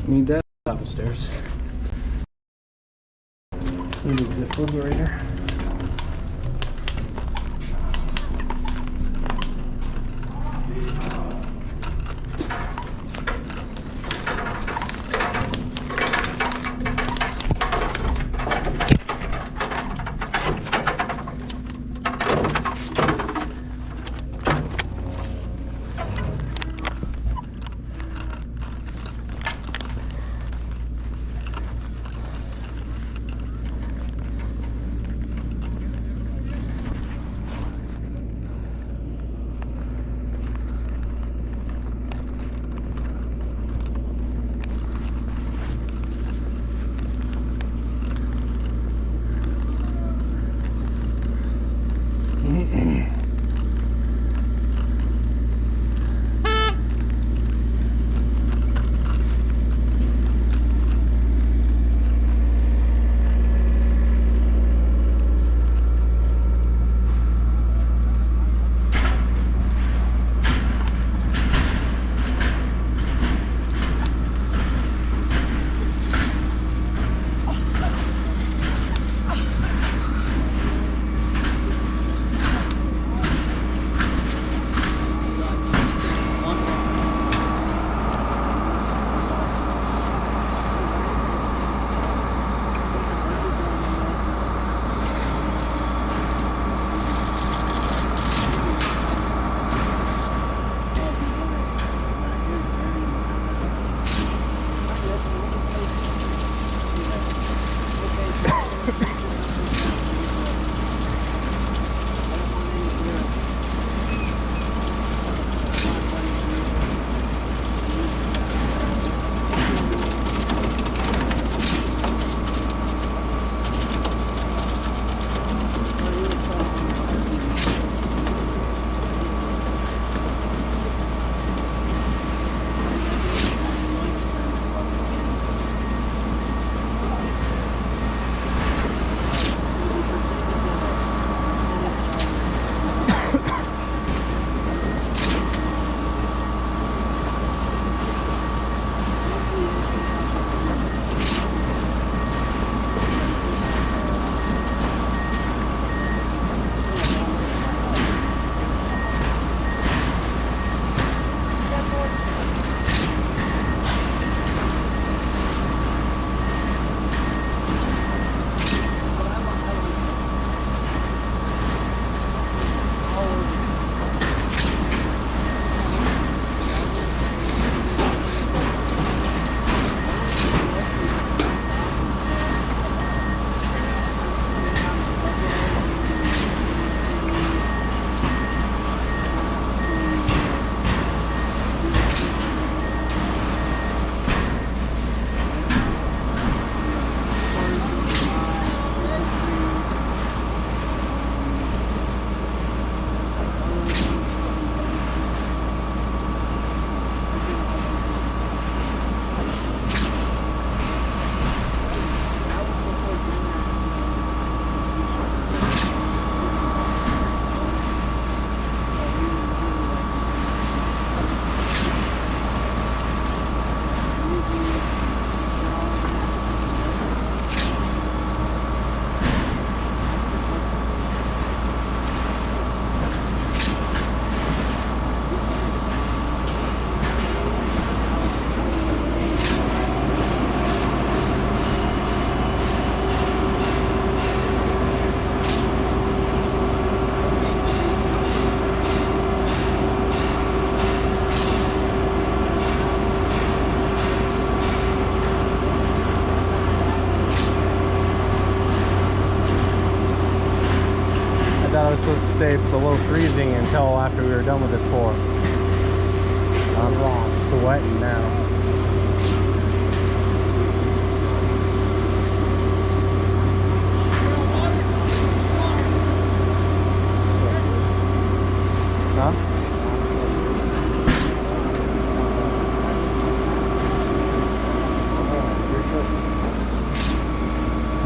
Need that upstairs. We need the defibrillator. Supposed to stay below freezing until after we were done with this pour. I'm sweating now. Huh?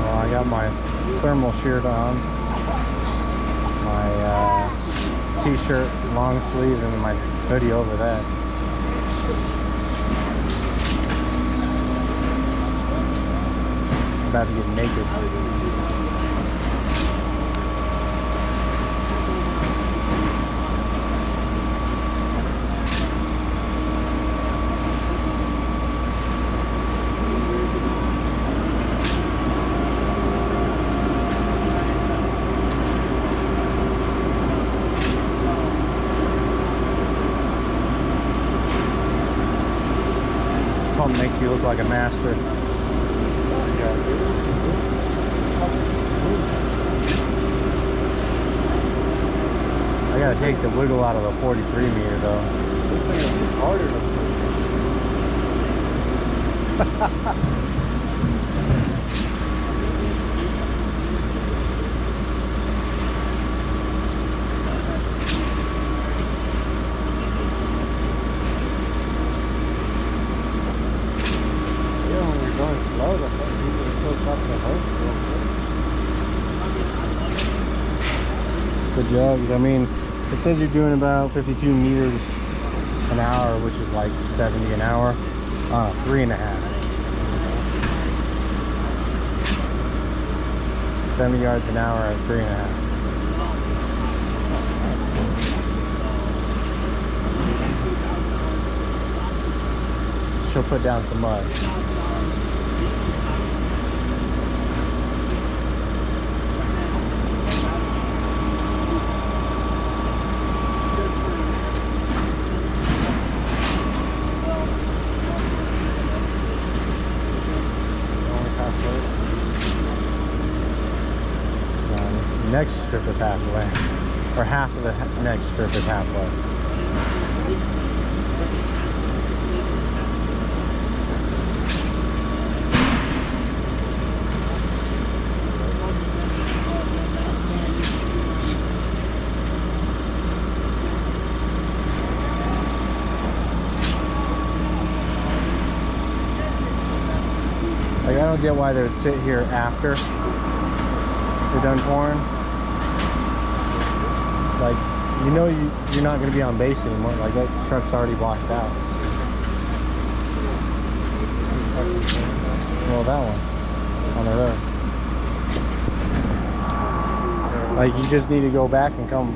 Oh, I got my thermal shirt on, my t-shirt, long sleeve, and my hoodie over that. I'm about to get naked. Pump makes you look like a master. I gotta take the wiggle out of the 43 meter though. This thing is harder to It's the jugs. I mean, it says you're doing about 52 meters an hour, which is like 70 an hour. 3.5. 70 yards an hour at 3.5. She'll put down some mud. Next strip is halfway, or half of the next strip is halfway. Like, I don't get why they would sit here after they're done pouring. Like, you know you're not going to be on base anymore. Like, that truck's already washed out. Well, that one on the road. Like, you just need to go back and come,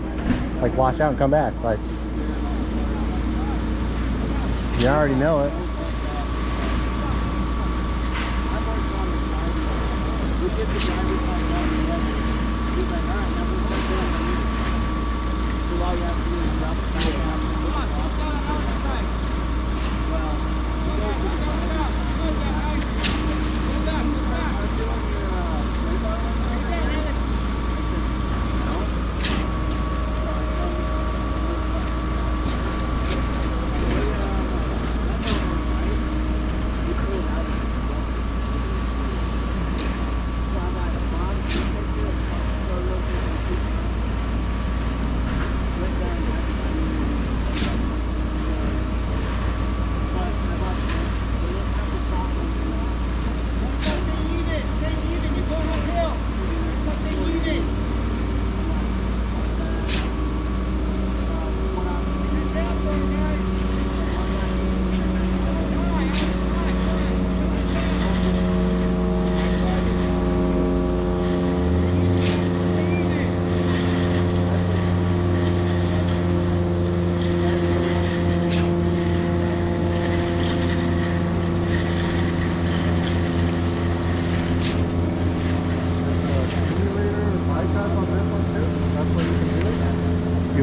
like, wash out and come back. Like, you already know it. All you have to do is drop it down.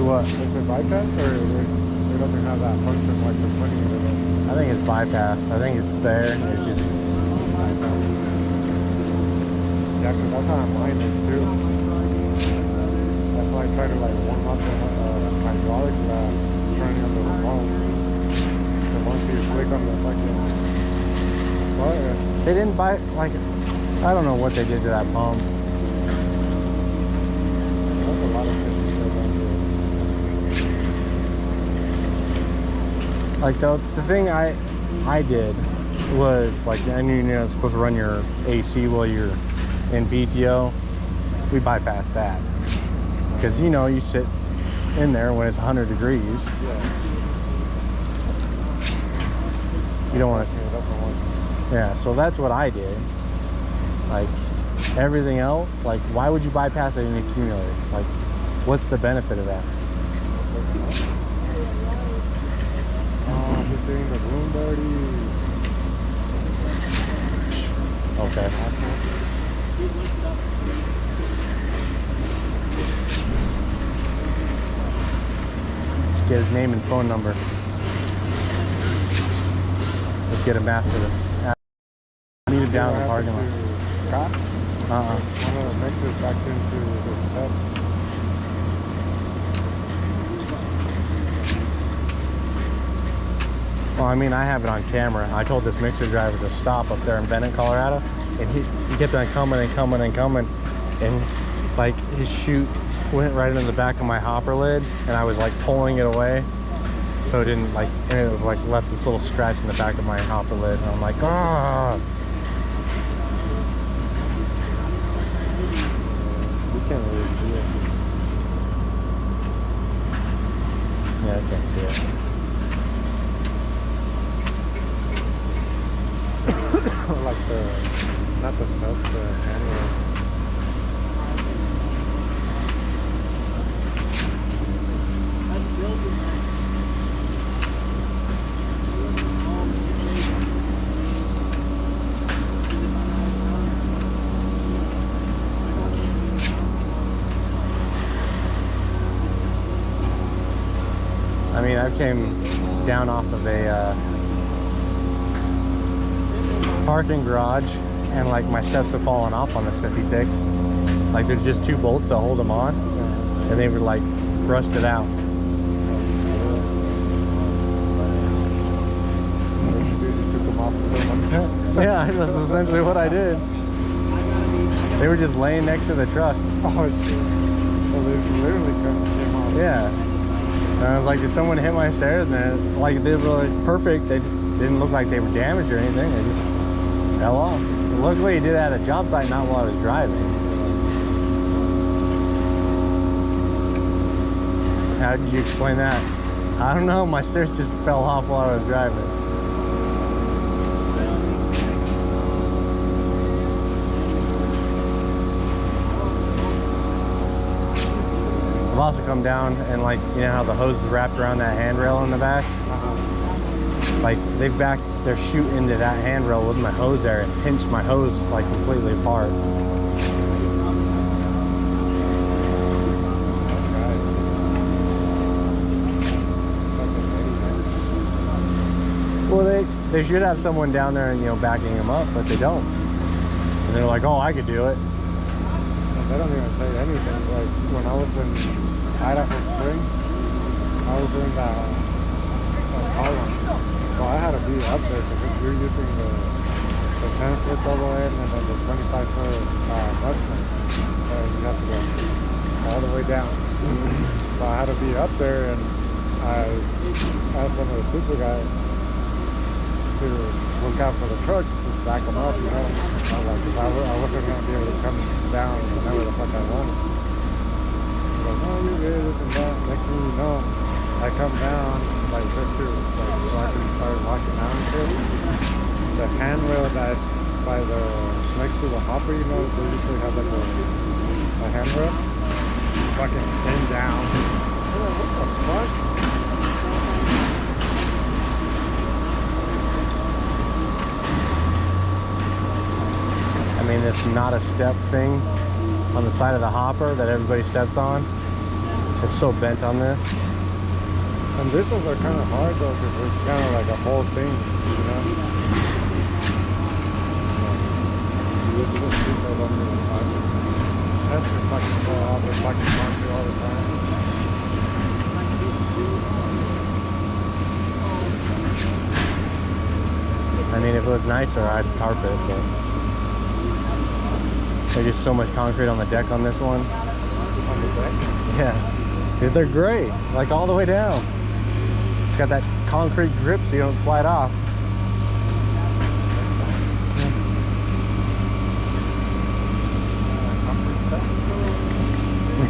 What? Is it bypass or it doesn't have that function like the 20 meter? I think it's bypassed. I think it's there. It's just. Yeah, because that's how mine is too. That's why I try to like warm up the hydraulics without turning up the remote. on the fucking. Oh yeah. They didn't buy, like, I don't know what they did to that pump. That's a lot of shit to go down there. Like the thing I did was like, and you know, it's supposed to run your AC while you're in PTO. We bypassed that because you know you sit in there when it's 100 degrees. Yeah. You don't want to. Yeah, so that's what I did. Like everything else, like why would you bypass it in the accumulator? Like, what's the benefit of that? Oh, just doing the room dirty. Okay. Just get his name and phone number. Let's get him after the. Meet him down in the parking lot. Scott? Uh-uh. One of the mixers back into the step. Well, I mean, I have it on camera. I told this mixer driver to stop up there in Bennett, Colorado, and he kept on coming and coming and coming, and like his chute went right into the back of my hopper lid, and I was like pulling it away, so it didn't like, and it was like left this little scratch in the back of my hopper lid, and I'm like, ah. You can't really see it. Yeah, I can't see it. Like the, not the stuff, the handle. I mean, I came down off of a parking garage, and like my steps have fallen off on this 56. Like there's just 2 bolts that hold them on, and they were like rusted out. Yeah, that's essentially what I did. They were just laying next to the truck. Oh, shit. So they literally came off. Yeah. And I was like, did someone hit my stairs? And like they were like perfect. They didn't look like they were damaged or anything. They just fell off. Luckily, he did it at a job site, not while I was driving. How did you explain that? I don't know. My stairs just fell off while I was driving. I've also come down and like, you know how the hose is wrapped around that handrail in the back? Like they've backed their chute into that handrail with my hose there and pinched my hose like completely apart. Well, they should have someone down there and, you know, backing them up, but they don't. And they're like, oh, I could do it. They don't even say anything. Like when I was in Idaho Springs, I was doing that column. So I had to be up there because you're using the 10-foot double end and then the 25-foot Dutchman. You have to go all the way down. So I had to be up there, and I asked one of the super guys to look out for the trucks to back them up, you know. I wasn't going to be able to come down whenever the fuck I wanted. Like, no, you're good, this and that. Next thing you know, I come down, like, just to, like, so I can start walking down and shit. The handrail that's by the, next to the hopper, you know, they usually have, like, a handrail. Fucking came down. I'm like, what the fuck? I mean, this not a step thing on the side of the hopper that everybody steps on. It's so bent on this. And this ones are kind of hard though, because it's kind of like a whole thing, you know? This is just people don't really touch it. That's just fucking go off, they're fucking concrete all the time. I mean, if it was nicer, I'd tarp it, but there's just so much concrete on the deck on this one. On the deck? Yeah. 'Cause they're gray, like all the way down. It's got that concrete grip so you don't slide off.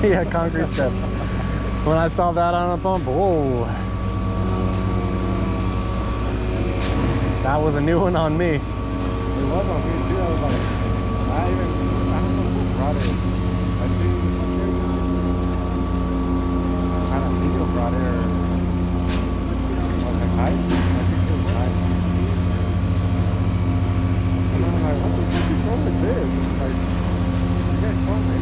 Yeah, concrete steps. When I saw that on a pump, whoa. That was a new one on me. It was on me too. I was like, I don't know who brought it. I think kind of video brought it, or was it Hype? I think it was Hype. And I'm like, what the fuck is wrong with this? It's like, you guys told me.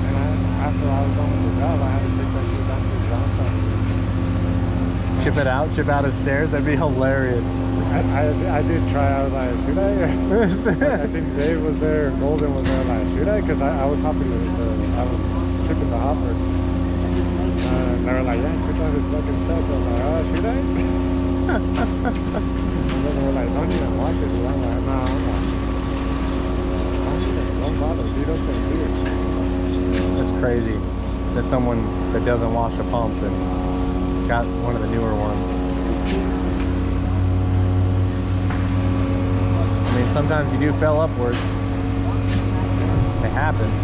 And after I was done with the job, I had to take that shit down to the downtown. Chip out of stairs, that'd be hilarious. I did try. I was like, should I? I think Dave was there, Golden was there. Like, should I? Because I was hopping I was chipping the hopper. And they were like, yeah, chip out his fucking stuff. I was like, oh, should I? And then they were like, don't even watch it. And I'm like, nah, I'm not. Don't bother. You don't think do it. That's crazy that someone that doesn't wash a pump and got one of the newer ones. I mean, sometimes you do fell upwards. It happens.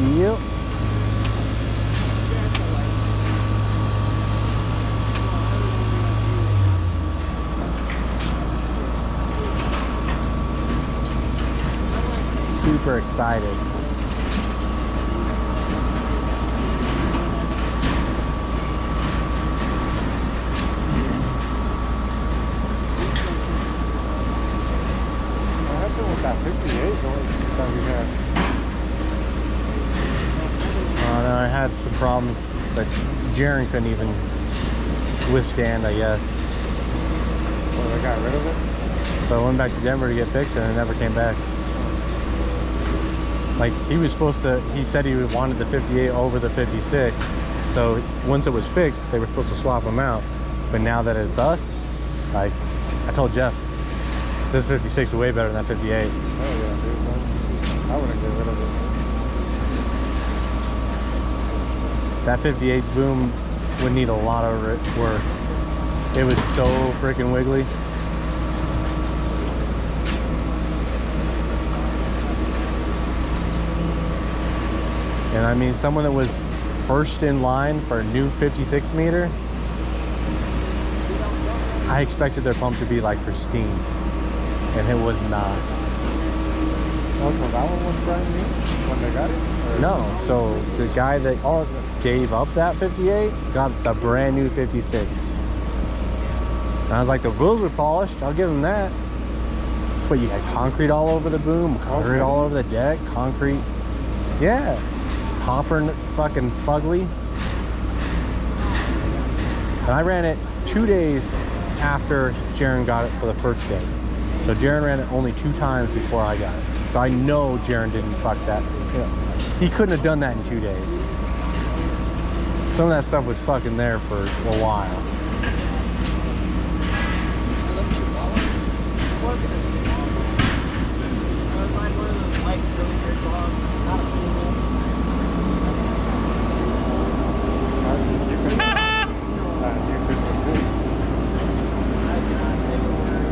Yep. Super excited. What happened with that 58 noise that we had? No, I had some problems that Jaren couldn't even withstand, I guess. Oh, they got rid of it? So I went back to Denver to get fixed and it never came back. Like, he was supposed to, he said he wanted the 58 over the 56. So once it was fixed, they were supposed to swap them out. But now that it's us, like, I told Jeff, this 56 is way better than that 58. Oh yeah, dude. I wouldn't get rid of it. That 58 boom would need a lot of work. It was so freaking wiggly. And I mean, someone that was first in line for a new 56 meter, I expected their pump to be like pristine, and it was not. Oh, so that one was brand new when they got it? Or? No, so the guy that gave up that 58 got the brand new 56. And I was like, the wheels were polished, I'll give him that. But you had concrete all over the boom, concrete all over the deck, concrete. Yeah. Hopper fucking fugly. And I ran it 2 days after Jaren got it for the first day. So Jaren ran it only 2 times before I got it. So I know Jaren didn't fuck that. Yeah. He couldn't have done that in 2 days. Some of that stuff was fucking there for a while.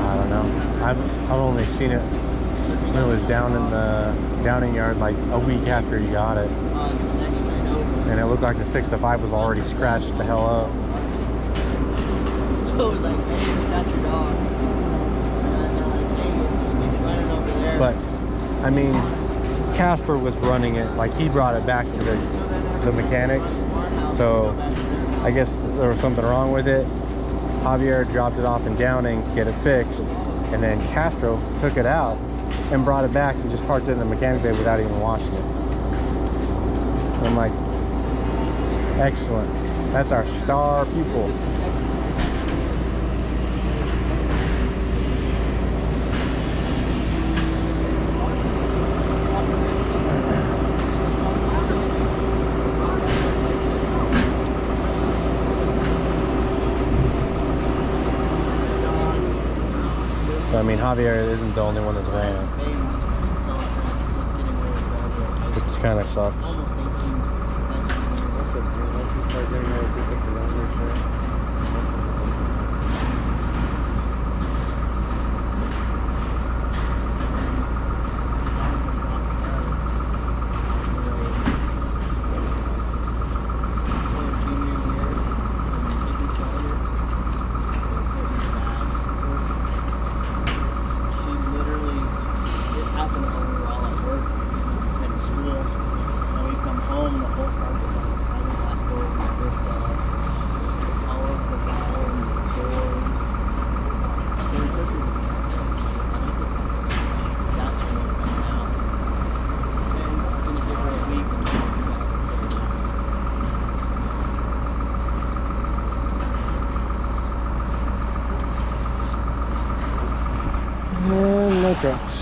I don't know. I've only seen it when it was down in the downing yard like a week after you got it. And it looked like the 6-5 was already scratched the hell up. So it was like, hey, you got your dog. And then they're like, hey, it just keeps running over there. But I mean, Casper was running it, like he brought it back to the mechanics. So I guess there was something wrong with it. Javier dropped it off in Downing to get it fixed, and then Castro took it out and brought it back and just parked it in the mechanic bay without even washing it. So I'm like, excellent. That's our star pupil. So I mean, Javier isn't the only one that's ran it, which kind of sucks. Once you start getting other people to learn your shit. And no trucks.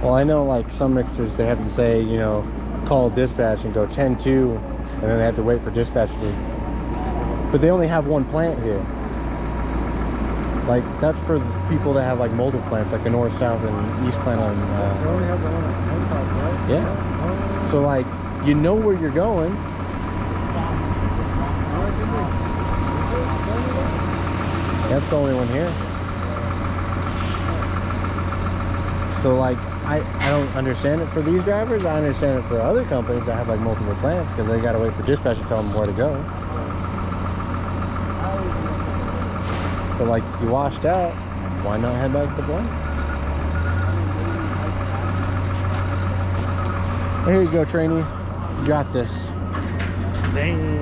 Well, I know like some mixers, they have to say, you know, call dispatch and go 10-2, and then they have to wait for dispatch to, but they only have one plant here. Like, that's for people that have like multiple plants, like the north, south, and east plant on, They only have the one on Hancock, right? yeah. So like, you know where you're going. That's the only one here. So like, I don't understand it for these drivers. I understand it for other companies that have like multiple plants, because they got to wait for dispatch to tell them where to go. But like, you washed out, why not head back to the plant? Here you go, trainee. You got this. Dang.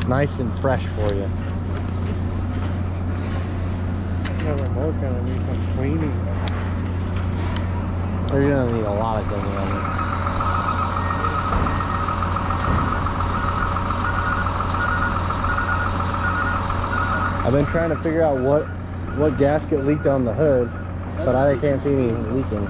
Nice and fresh for you. Yeah, the remote's gonna need some cleaning. Or you're gonna need a lot of cleaning on this. I've been trying to figure out what gasket leaked on the hood, but I can't see any leaking.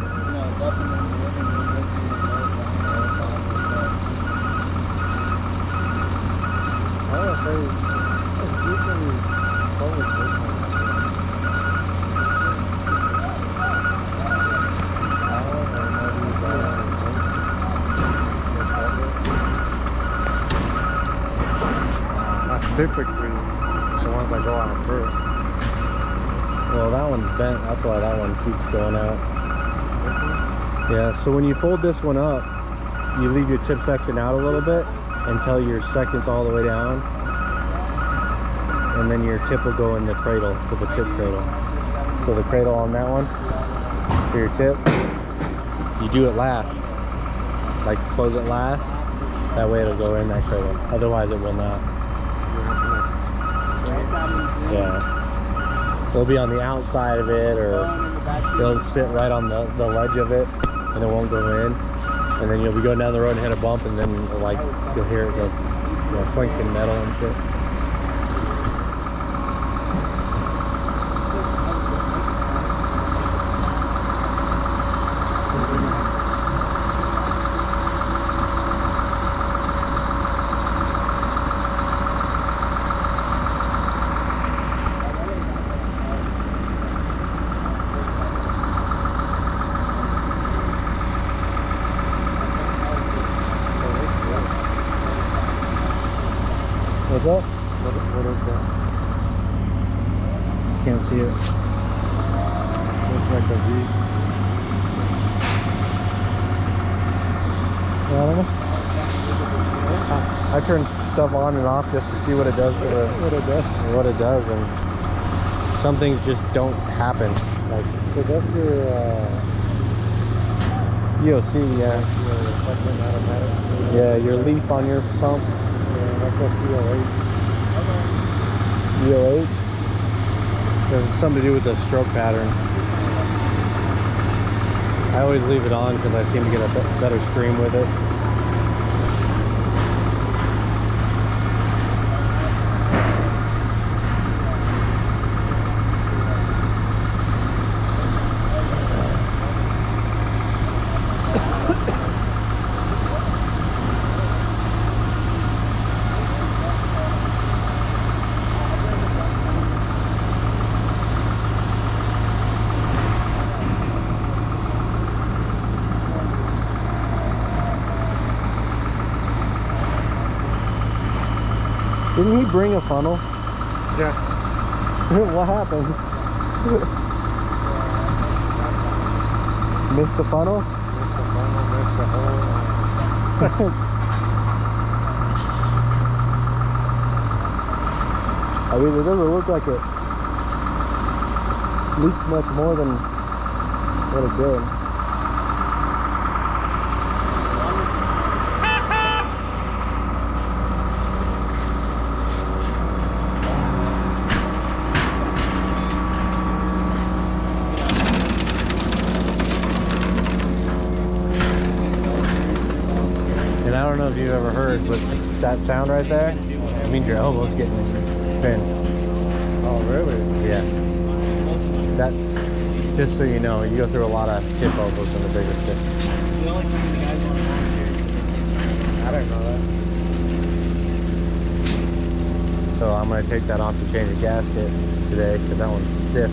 That's typically the ones that go out first. Well, that one's bent. That's why that one keeps going out. Yeah, so when you fold this one up, you leave your tip section out a little bit until your second's all the way down. And then your tip will go in the cradle for the tip cradle. So the cradle on that one, for your tip, you do it last. Like, close it last. That way it'll go in that cradle. Otherwise it will not. Yeah. It'll be on the outside of it, or it'll sit right on the ledge of it, and it won't go in. And then you'll be going down the road and hit a bump, and then like you'll hear it go, you know, clinking metal and shit. What's up? What is that? Can't see it. Looks like a V. I don't know. I turn stuff on and off just to see what it does to the what it does, and some things just don't happen. Like, So that's your EOC, yeah. your fucking automatic. Yeah, your leaf on your pump. Yeah, that's a POH. EOH. This has something to do with the stroke pattern. I always leave it on because I seem to get a better stream with it. Didn't he bring a funnel? Yeah. What happened? Missed the funnel? Missed the funnel, missed the hole. I mean, it doesn't look like it leaked much more than what it did. And I don't know if you've ever heard, but that sound right there, it means your elbow's getting thin. Oh, really? Yeah. That, just so you know, you go through a lot of tip elbows in the bigger sticks. The only time the guys want to volunteer is I didn't know that. So I'm going to take that off to change a gasket today because that one's stiff.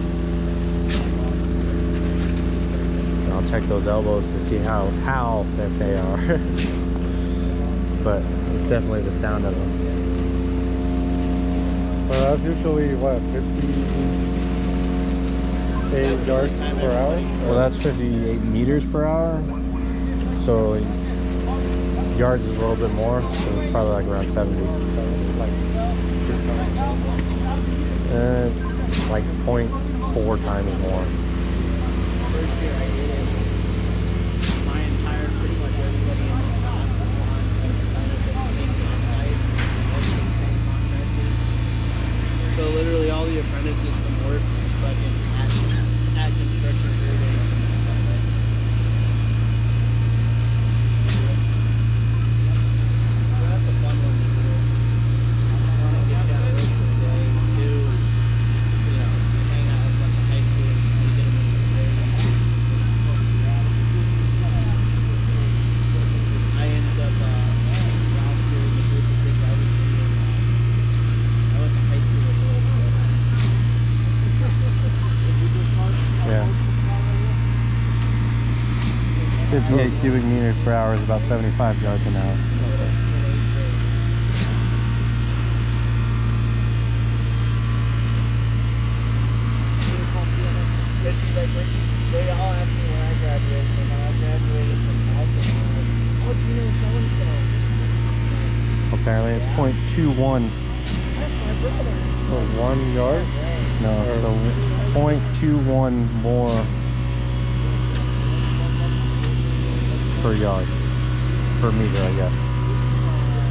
And I'll check those elbows to see how thick they are. But it's definitely the sound of them. Well, that's usually what, 58 yards per hour? Well, that's 58 meters per hour. So yards is a little bit more. So it's probably like around 70. Like, It's like 0.4 times more. first year I did it. My entire, pretty much everybody in the class was on kind of the same job site, working the same contractor. So literally all the apprentices from work fucking at construction surveys. So that's a fun one to do. Want to get you out of work for the day, too. You know, hang out with a bunch of high schoolers and get them into the day. I ended up last year in the group of kids I was in. I went to high school with a little bit. Yeah. 58 cubic meters per hour is about 75 yards an hour. They all asked me when I graduated, and when I graduated from college, and they're like, oh, do you know so-and-so? Apparently it's 0.21. That's my brother. for 1 yard? No, so 0.21 more per yard, per meter, I guess.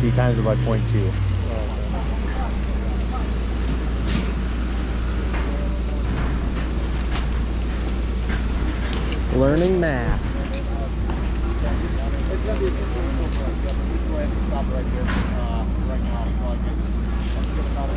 So you times it by 0.2. Learning math. It's gonna be a good one. Go ahead and stop right there. Right now, plug it. Let's get about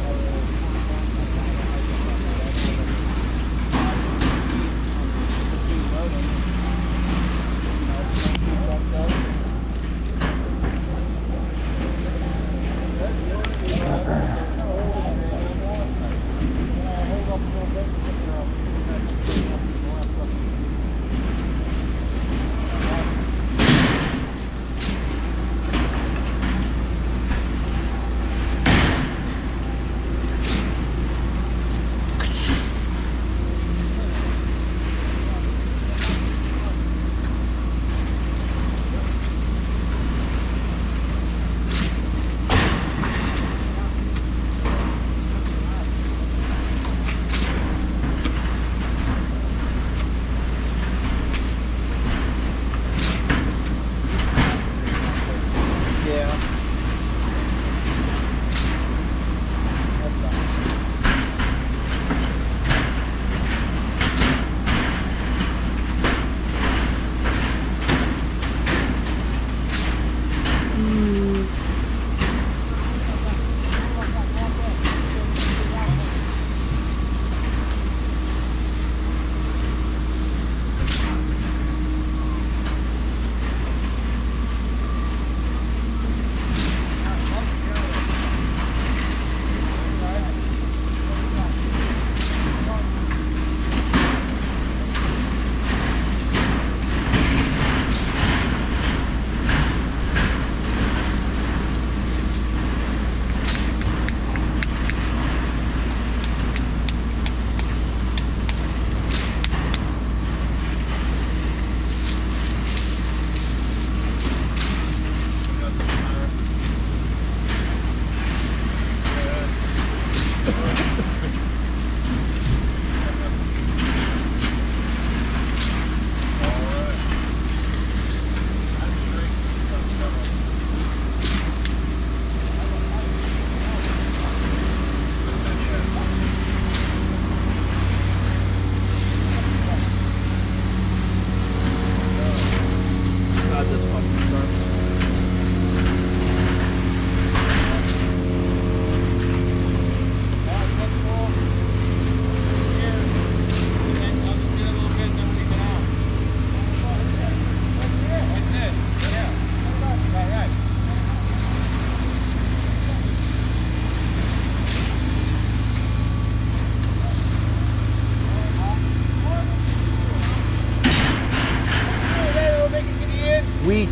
Weak.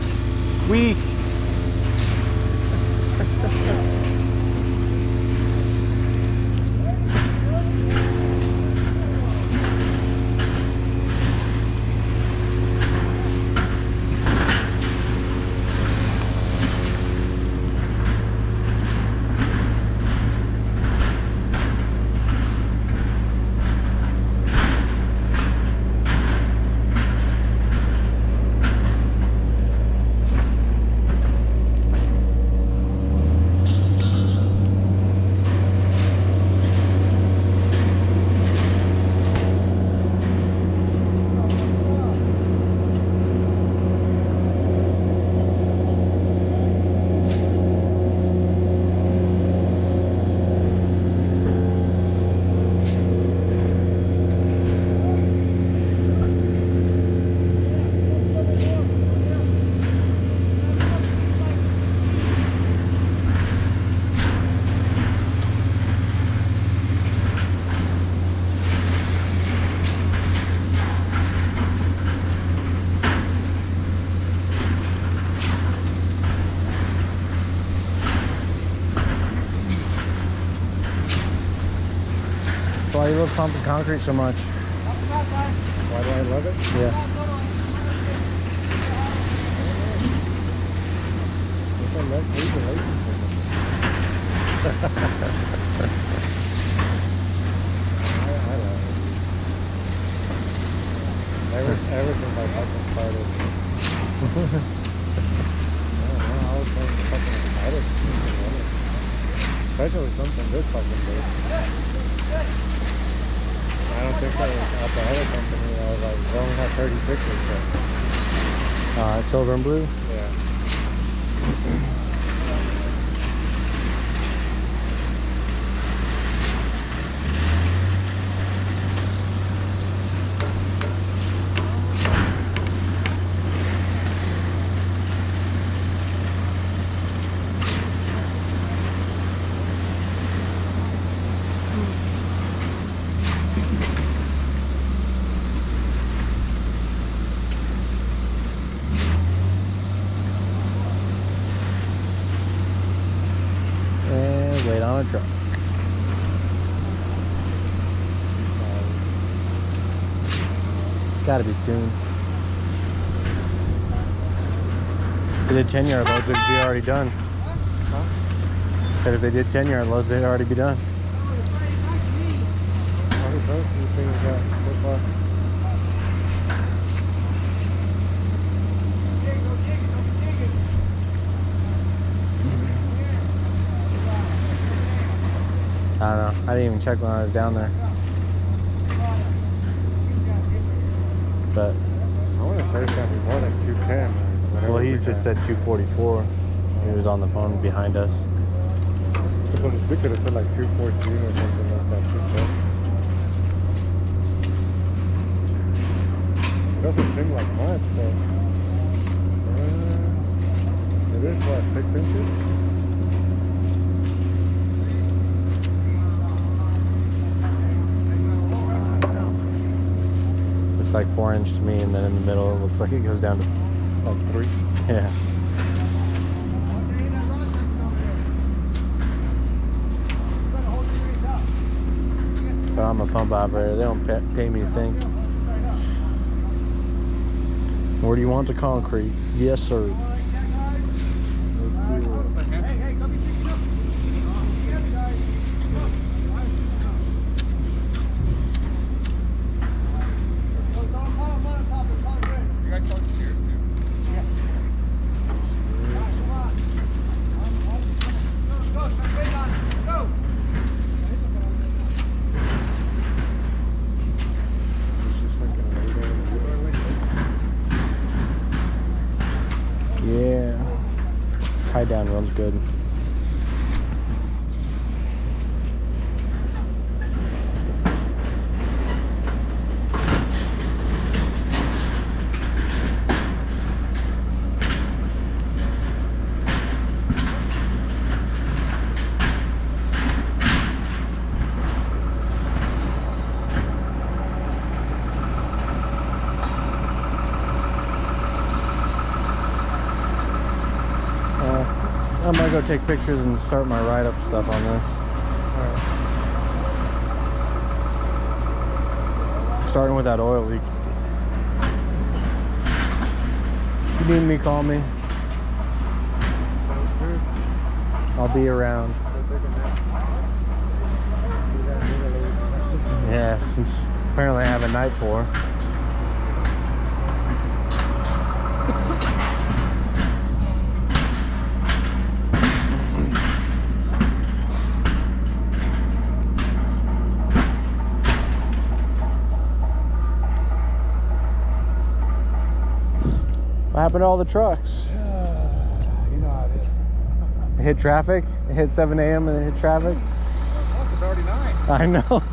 Weak. Why you love pumping concrete so much? Why do I love it? Yeah. What's on that cable license? I love it. Ever since I fucking started. I was fucking excited. Especially something this fucking big. I don't think I was at the other company. I was like, they only have 36 or so. Silver and blue? Yeah. Wait on a truck. It's gotta be soon. If they did 10-yard loads, it'd be already done. Huh? Said if they did 10-yard loads, they'd already be done. How many votes do you think we got so far? I don't know. I didn't even check when I was down there. But I want to say it's got to be more like 210 or whatever. well, he we just got. said 244. He was on the phone behind us. This one you could have said like 214 or something like that. 210. It doesn't seem like much, so. It is what, 6 inches? Looks like 4-inch to me, and then in the middle it looks like it goes down to Like 3. yeah. But I'm a pump operator. They don't pay me to think. Where do you want the concrete? Yes, sir. Yeah. Tie down runs good. I'm gonna go take pictures and start my write-up stuff on this. Alright. Starting with that oil leak. If you need me, call me. Sounds good. I'll be around. Go take a nap. You got me to leave. Yeah, since apparently I have a night for. What happened to all the trucks? You know how it is. It hit traffic. It hit 7 a.m. and it hit traffic. Fuck, it's already 9. I know.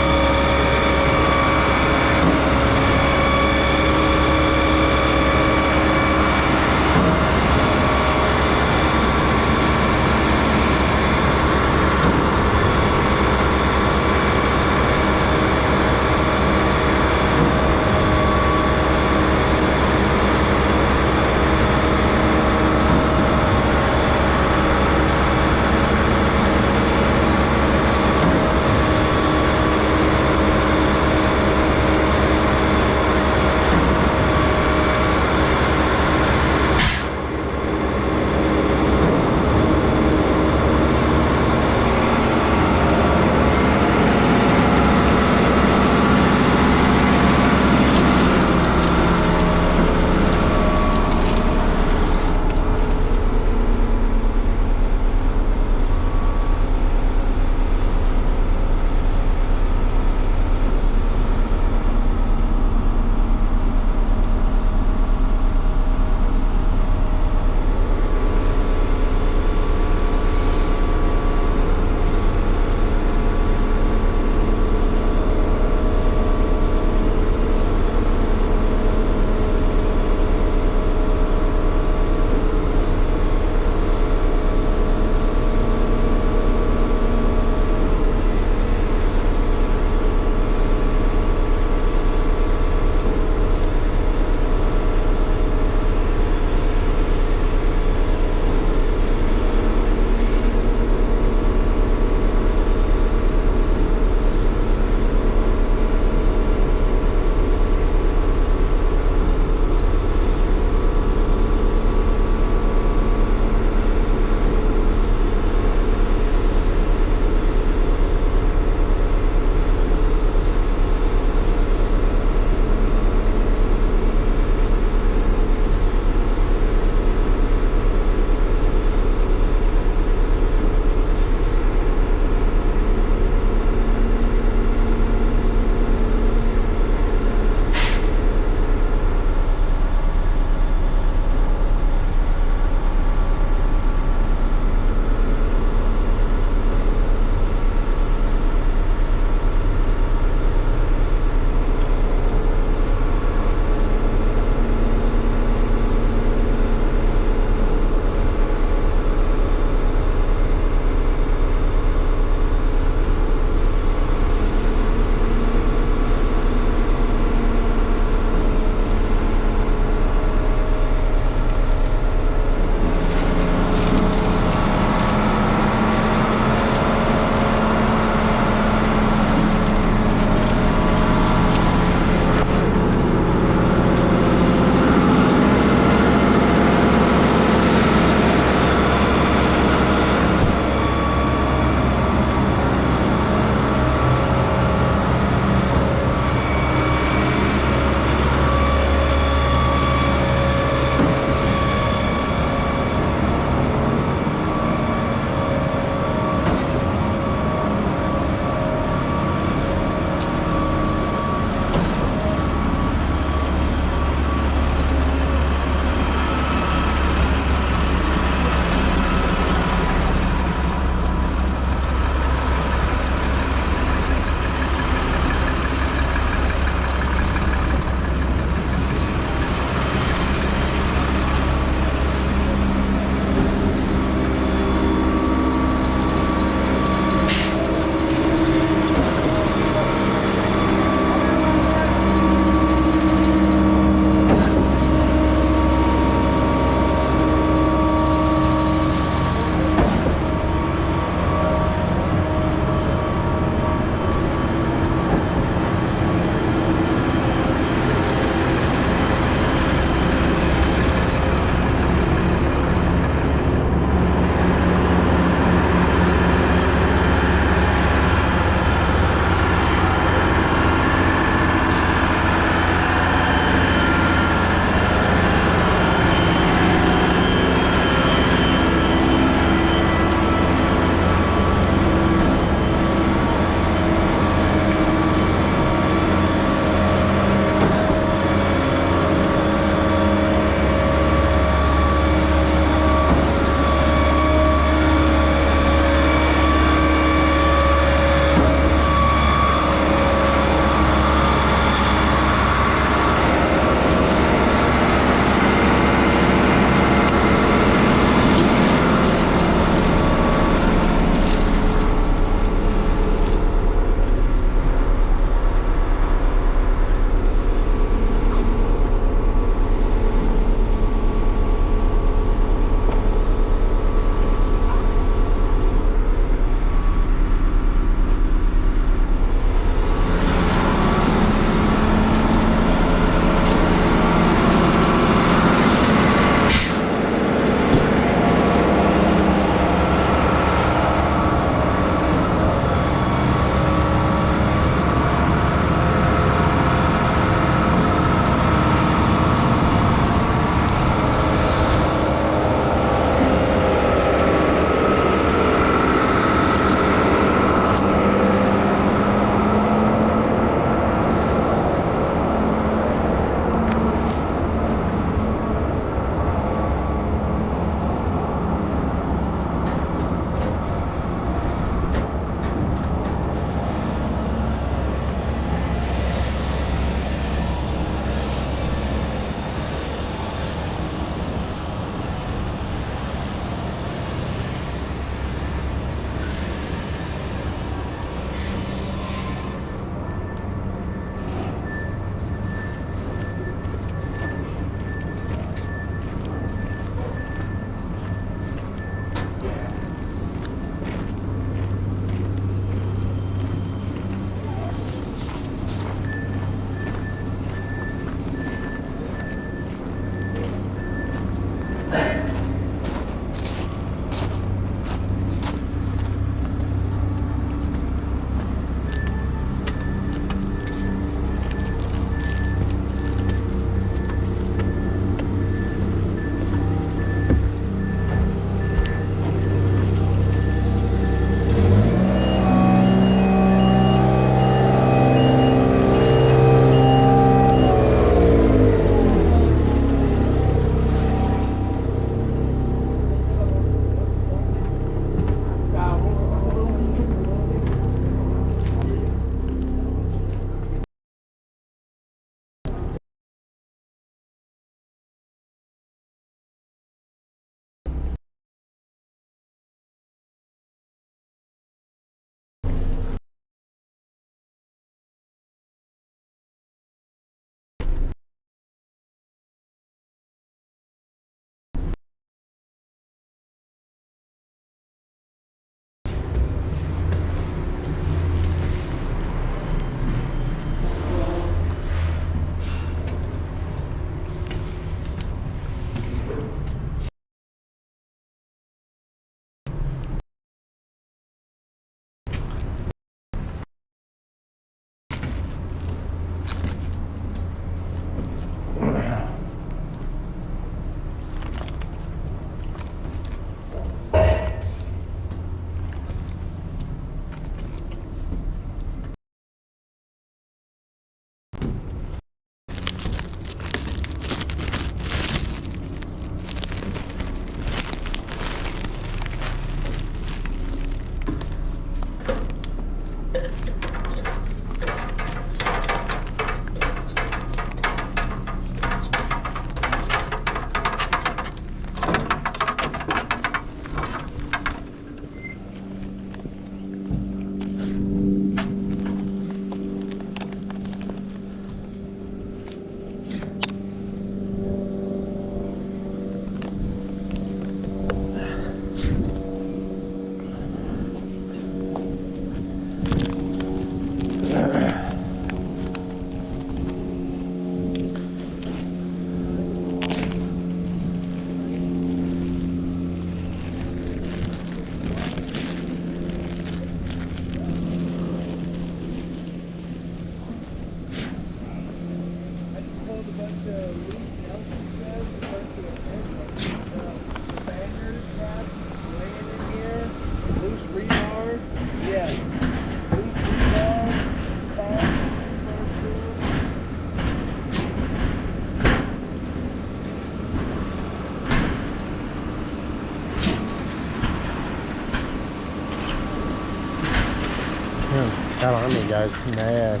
That army guy's mad.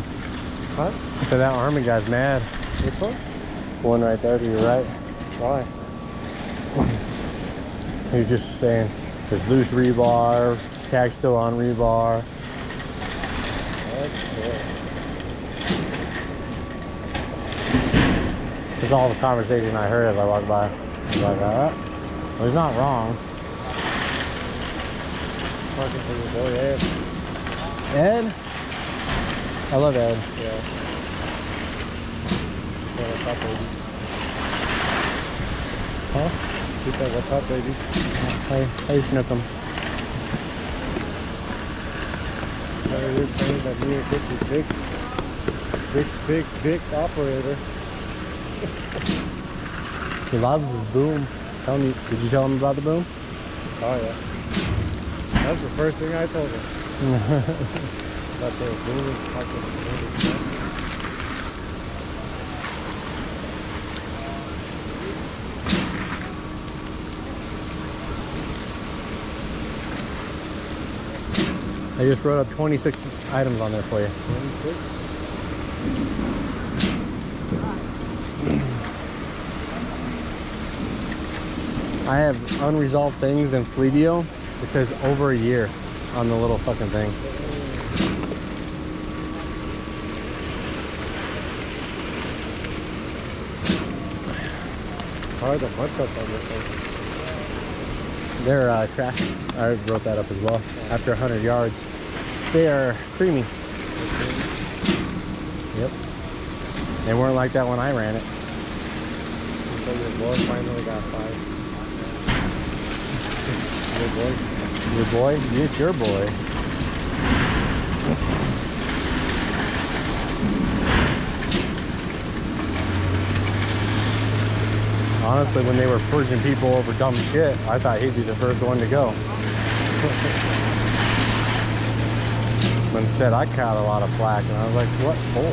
Huh? I said that army guy's mad. Which one? One right there to your right. Why? He was just saying there's loose rebar, tag still on rebar. That's good. That's all the conversation I heard as I walked by. I was like, well, he's not wrong. Talking to your boy Ed. Ed? I love Ed. Yeah. So what's up, baby? Huh? He said, what's up, baby? Hey, Snookum. So you're saying that me and Chris is big operator. He loves his boom. Tell me, did you tell him about the boom? Oh yeah. That's the first thing I told him. That they were booming fucking smooth stuff. I just wrote up 26 items on there for you. 26? I have unresolved things in Fleetio. It says over a year on the little fucking thing. How are the markup on this thing? They're trash. I wrote that up as well. After 100 yards, they are creamy. Yep. They weren't like that when I ran it. So your boy finally got 5. Your boy? Your boy? It's your boy. Honestly, when they were purging people over dumb shit, I thought he'd be the first one to go. But instead, I caught a lot of flack, and I was like, what for?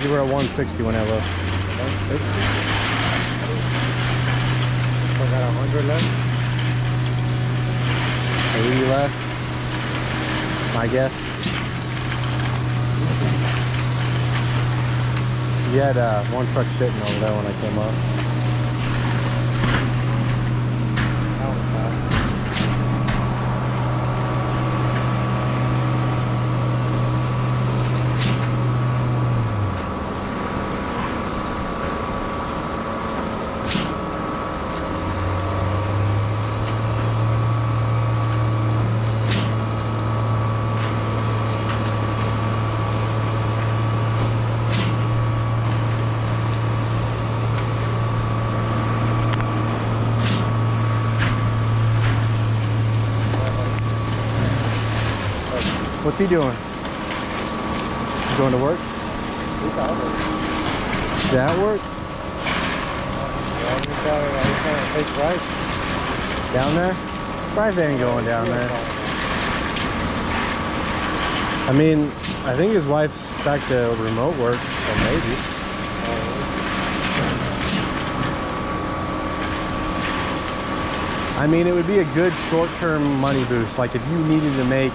You were at 160 when I left. 160? Still got 100 left? 80 left, my guess. You had one truck sitting over there when I came up. That was fast. What's he doing? He's going to work? He's out there. Is that at work? Yeah, he's trying to take rice. Down there? Bryce ain't going down there. I mean, I think his wife's back to remote work, so maybe. I mean, it would be a good short-term money boost. Like if you needed to make,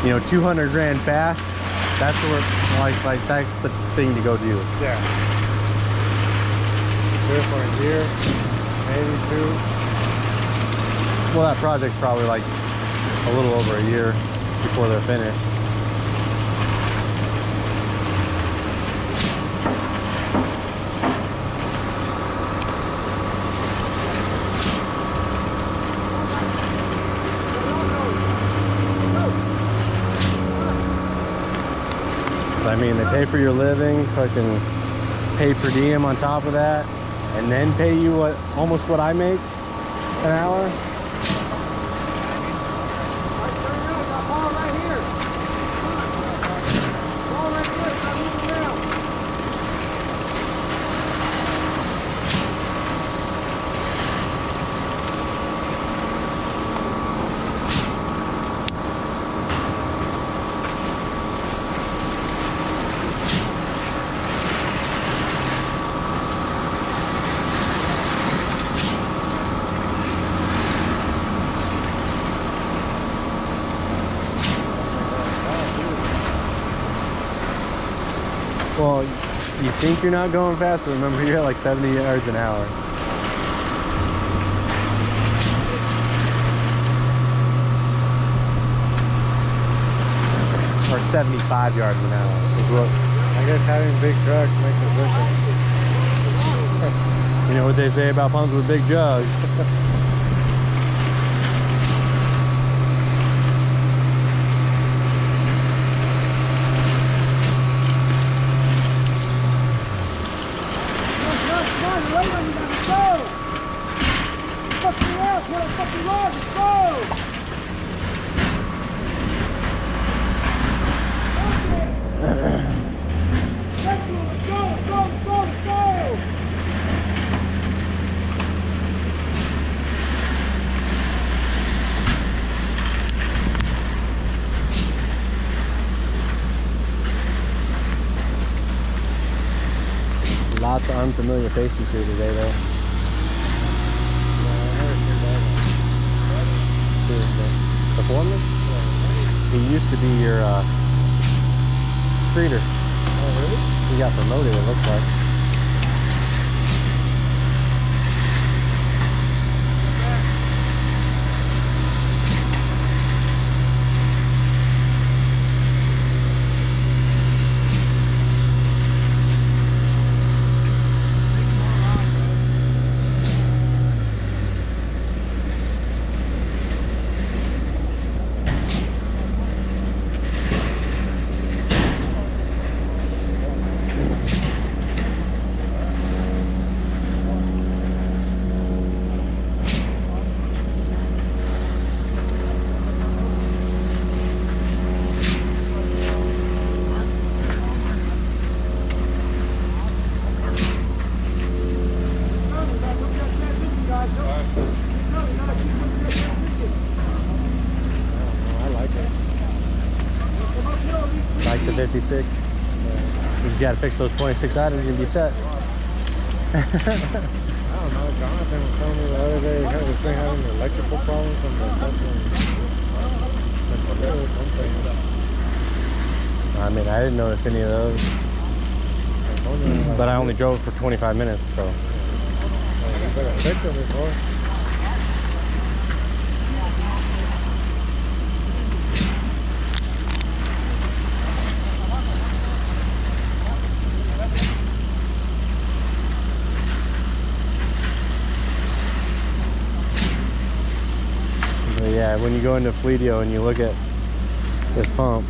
200 grand fast, that's where, like that's the thing to go do. Yeah. Do it for a year, maybe 2. Well, that project's probably like a little over a year before they're finished. I mean, they pay for your living, fucking pay per diem on top of that, and then pay you almost what I make an hour. Well, you think you're not going fast, but remember you're at like 70 yards an hour. Or 75 yards an hour is what. I guess having big trucks makes it different. You know what they say about pumps with big jugs. Lots of unfamiliar faces here today, though. The foreman? He used to be your streeter. Oh, really? He got promoted, it looks like. Like the 56. You just gotta fix those 26 items and be set. I don't know. Jonathan was telling me the other day he was having electrical problems from the something. I mean, I didn't notice any of those. But I only drove for 25 minutes, so. You better fix them before. But yeah, when you go into Fleetio and you look at this pump,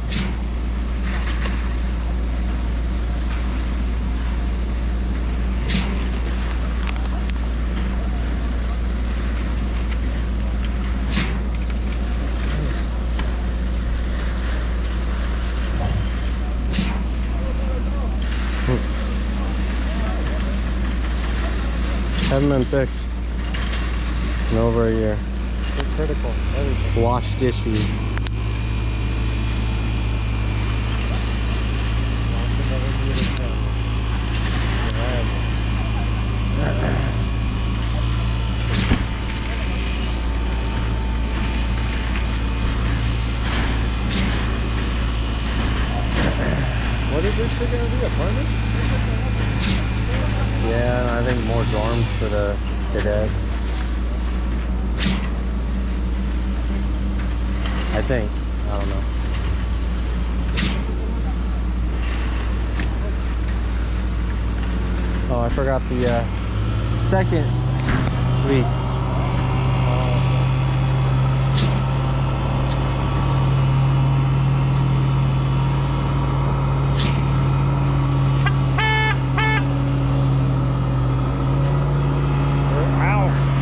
haven't been fixed in over a year. It's critical. Everything. Wash dishes. What is this shit gonna be? Apartment? Yeah, I think more dorms for the cadets. I think. I don't know. Oh, I forgot the second leaks.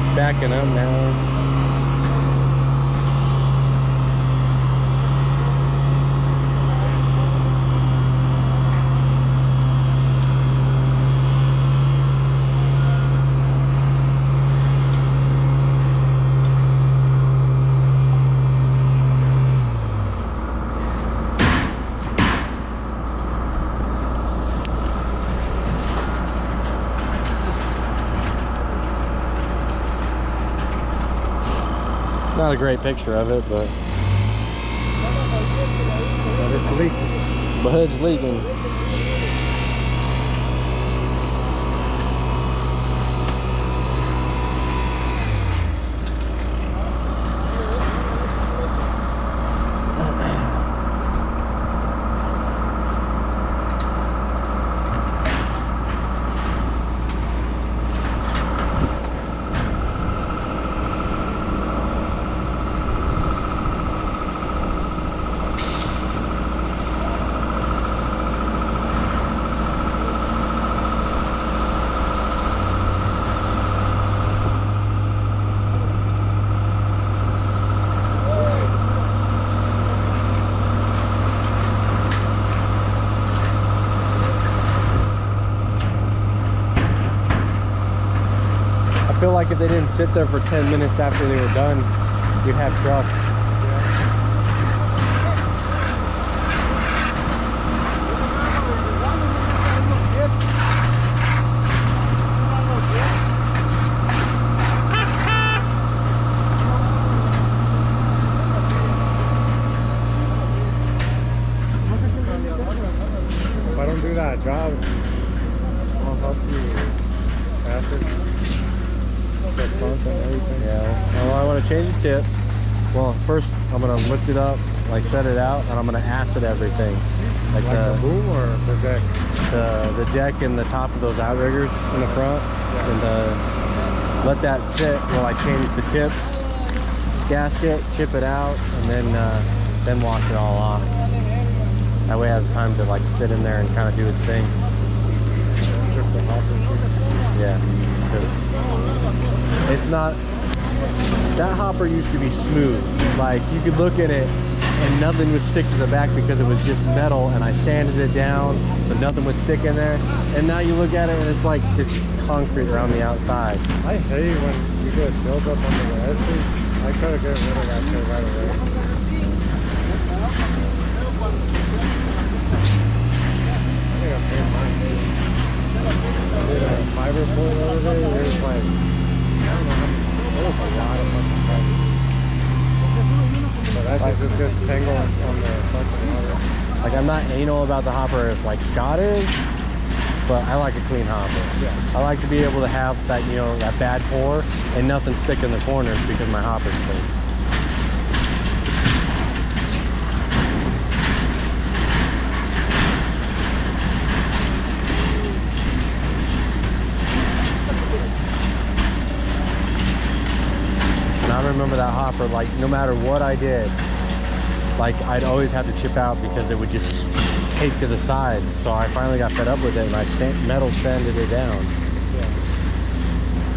It's backing up now. Not a great picture of it, but But it's leaking. it's leaking. like if they didn't sit there for 10 minutes after they were done, we'd have trucks. If I don't do that job, I'll help you pass it. The front and everything. Yeah. Well, I want to change the tip. Well, first I'm gonna lift it up, like set it out, and I'm gonna acid everything, Like the boom or the deck? the deck and the top of those outriggers in the front, and let that sit while I change the tip, gasket, chip it out, and then wash it all off. That way it has time to like sit in there and kind of do its thing. Trip the hopper. Yeah, because it's not, that hopper used to be smooth. Like you could look at it and nothing would stick to the back because it was just metal, and I sanded it down so nothing would stick in there. And now you look at it and it's like just concrete around the outside. I hate when you get buildup on the edges. I try to get rid of that shit right away. I think I paid mine too. I did a fiber pull the other day. It was like, I don't know how many, it was a lot of fucking fiber. So that shit just gets tangled on the fucking water. Like I'm not anal about the hopper as like Scott is, but I like a clean hopper. Yeah. I like to be able to have that, you know, that bad pour and nothing stick in the corners because my hopper's clean. And I remember that hopper, like no matter what I did, like I'd always have to chip out because it would just take to the side. So I finally got fed up with it and I metal sanded it down. Yeah.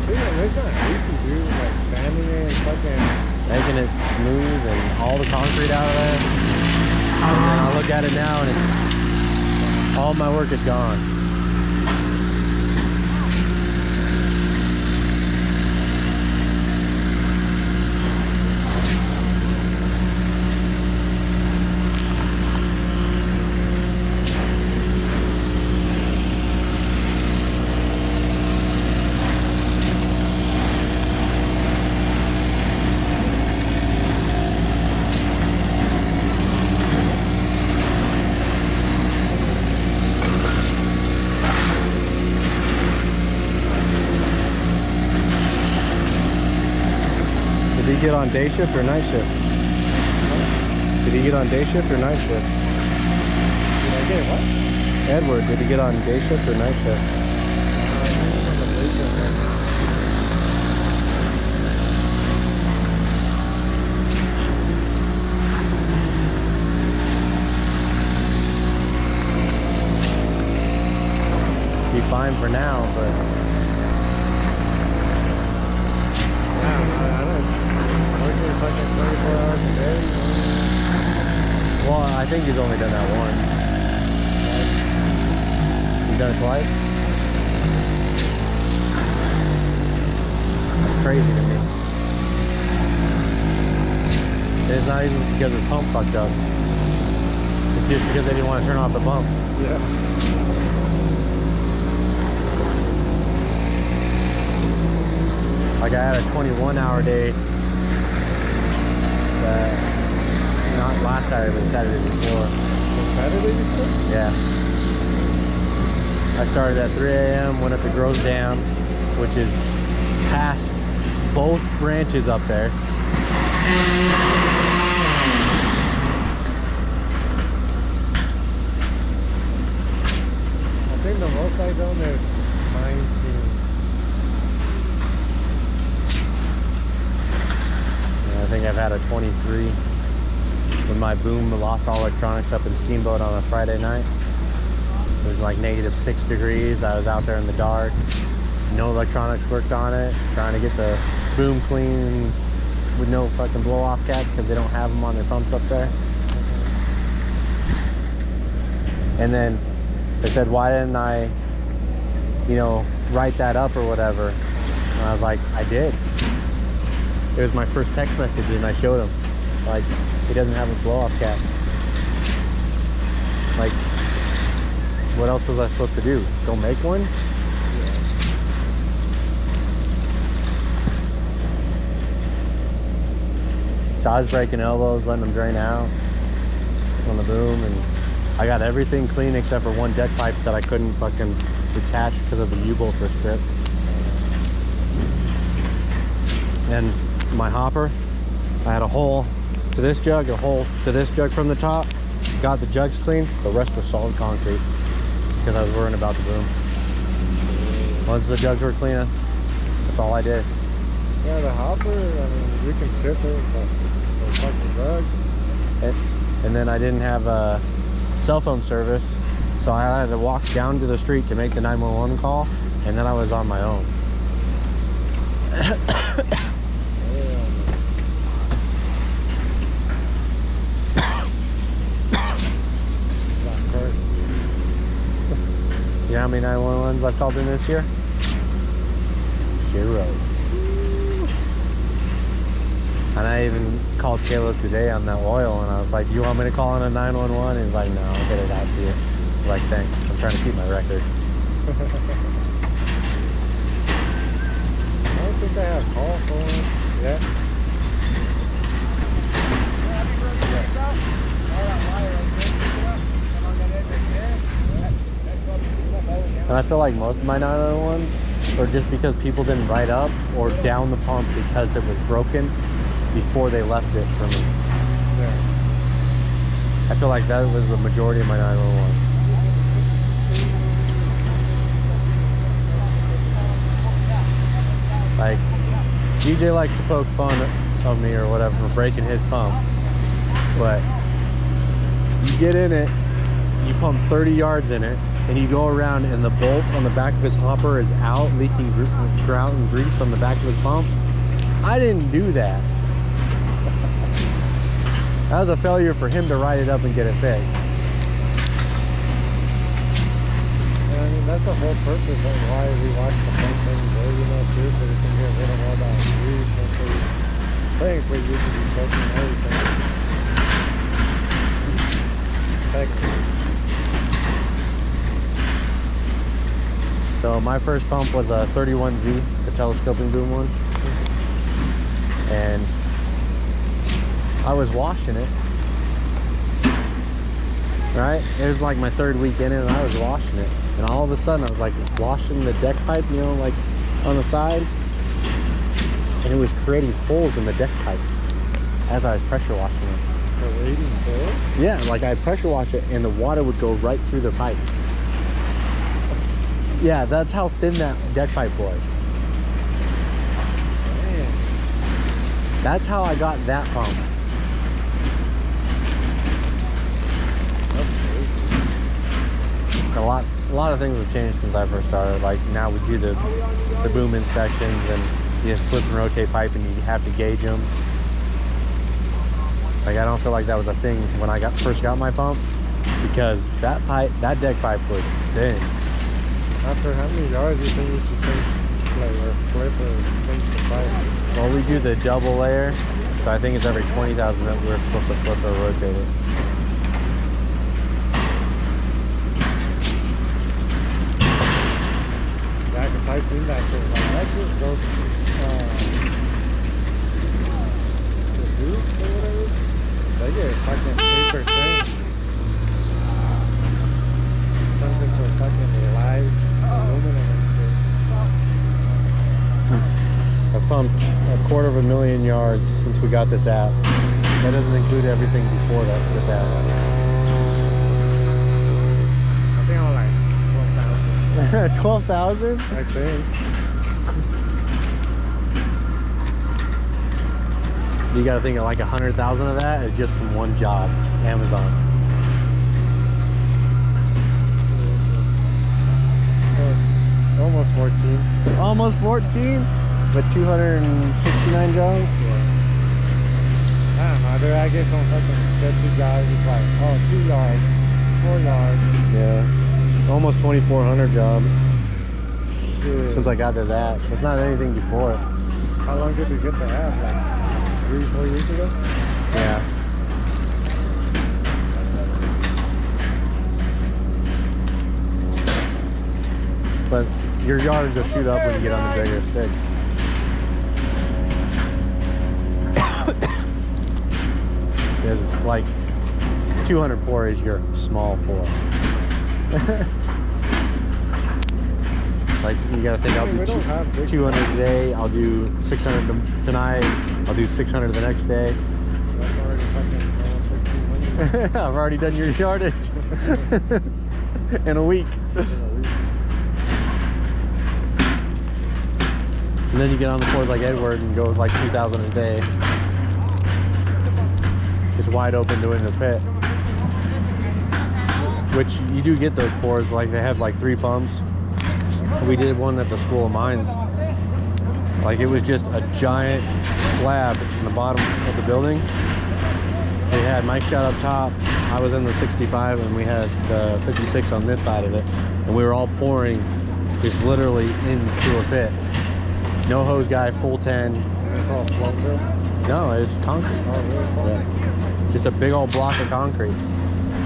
Dude, it's not easy, dude. Like sanding it and fucking. Making it smooth and all the concrete out of there. And then I look at it now and it's, all my work is gone. Did he get on day shift or night shift? Did he get on day shift or night shift? Did I get what? Edward, did he get on day shift or night shift? Be fine for now, but Working fucking 24 hours a day. well, I think he's only done that once. He's done it twice? That's crazy to me. And it's not even because his pump fucked up. It's just because they didn't want to turn off the pump. Yeah. Like I had a 21-hour day. Not last Saturday, but Saturday before. Saturday before? Yeah. I started at 3 a.m., went up to Gross Dam, which is past both branches up there. I think the most I've done is 19. I think I've had a 23 when my boom lost all electronics up in Steamboat on a Friday night. It was like -6 degrees. I was out there in the dark. No electronics worked on it. Trying to get the boom clean with no fucking blow off cap because they don't have them on their pumps up there. And then they said, why didn't I, you know, write that up or whatever? And I was like, I did. It was my first text message, and I showed him. Like, he doesn't have a blow-off cap. Like, what else was I supposed to do? Go make one? So I was breaking elbows, letting them drain out on the boom, and I got everything clean except for one deck pipe that I couldn't fucking detach because of the U-bolts were stripped. And my hopper, I had a hole to this jug, a hole to this jug from the top. Got the jugs clean, the rest was solid concrete because I was worrying about the boom. Once the jugs were clean, that's all I did. Yeah, the hopper, I mean, we can chip it, but the fucking drugs. And then I didn't have a cell phone service, so I had to walk down to the street to make the 911 call, and then I was on my own. You know how many 911s I've called in this year? 0. And I even called Caleb today on that oil, and I was like, you want me to call in a 911? He's like, no, I'll get it out to you. I was like, thanks. I'm trying to keep my record. I don't think I have call for it. Yeah. And I feel like most of my 911s are just because people didn't write up or down the pump because it was broken before they left it for me. Yeah. I feel like that was the majority of my 911s. Like, DJ likes to poke fun of me or whatever for breaking his pump, but you get in it, you pump 30 yards in it, and you go around and the bolt on the back of his hopper is out, leaking grout and grease on the back of his pump. I didn't do that. That was a failure for him to write it up and get it fixed. And I mean, that's the whole purpose of why we watch the pump every day, you know, too, so we can get rid of all that grease, and so technically you can be checking everything. Technically. So my first pump was a 31Z, the telescoping boom one. And I was washing it. Right? It was like my 3rd week in it, and I was washing it. And all of a sudden I was like washing the deck pipe, you know, like on the side. And it was creating holes in the deck pipe as I was pressure washing it. Creating holes? Yeah, like I'd pressure wash it and the water would go right through the pipe. Yeah, that's how thin that deck pipe was. Man. That's how I got that pump. That's crazy. A lot of things have changed since I first started. Like now we do the boom inspections, and you just flip and rotate pipe, and you have to gauge them. Like I don't feel like that was a thing when I first got my pump, because that deck pipe was thin. After how many yards do you think you should change, like, or flip or change the pipe? Well, we do the double layer, so I think it's every 20,000 that we're supposed to flip or rotate it. Yeah, because I've seen that shit. Like, that shit goes the tube or whatever. They get fucking 3%. Something for fucking live aluminum and shit. I've pumped 250,000 yards since we got this app. That doesn't include everything before this app. I think I'm like 12,000. 12,000? I think. You gotta think of like 100,000 of that is just from one job, Amazon. Almost 14. Almost 14, but 269 jobs? I don't know, dude. I get some fucking sketchy guys. It's like, oh, 2 yards, 4 yards. Yeah, almost 2,400 jobs. since I got this app. It's not anything before it. How long did you get the app? Like 3-4 years ago? Yeah. But your yards will shoot up when you get on the bigger stick. Because it's like 200 pour is your small pour. Like you gotta think, I'll do 200 today, I'll do 600 tonight, I'll do 600 the next day. That's already fucking almost 1,500. I've already done your yardage in a week. And then you get on the pours like Edward and go with like 2,000 a day. Just wide open doing the pit. Which you do get those pours, like they have like 3 pumps. We did one at the School of Mines. Like it was just a giant slab in the bottom of the building. They had Mike shot up top, I was in the 65, and we had the 56 on this side of it. And we were all pouring just literally into a pit. No hose guy, full 10. It's all float through? No, it's concrete. Oh, really? Yeah. Just a big old block of concrete.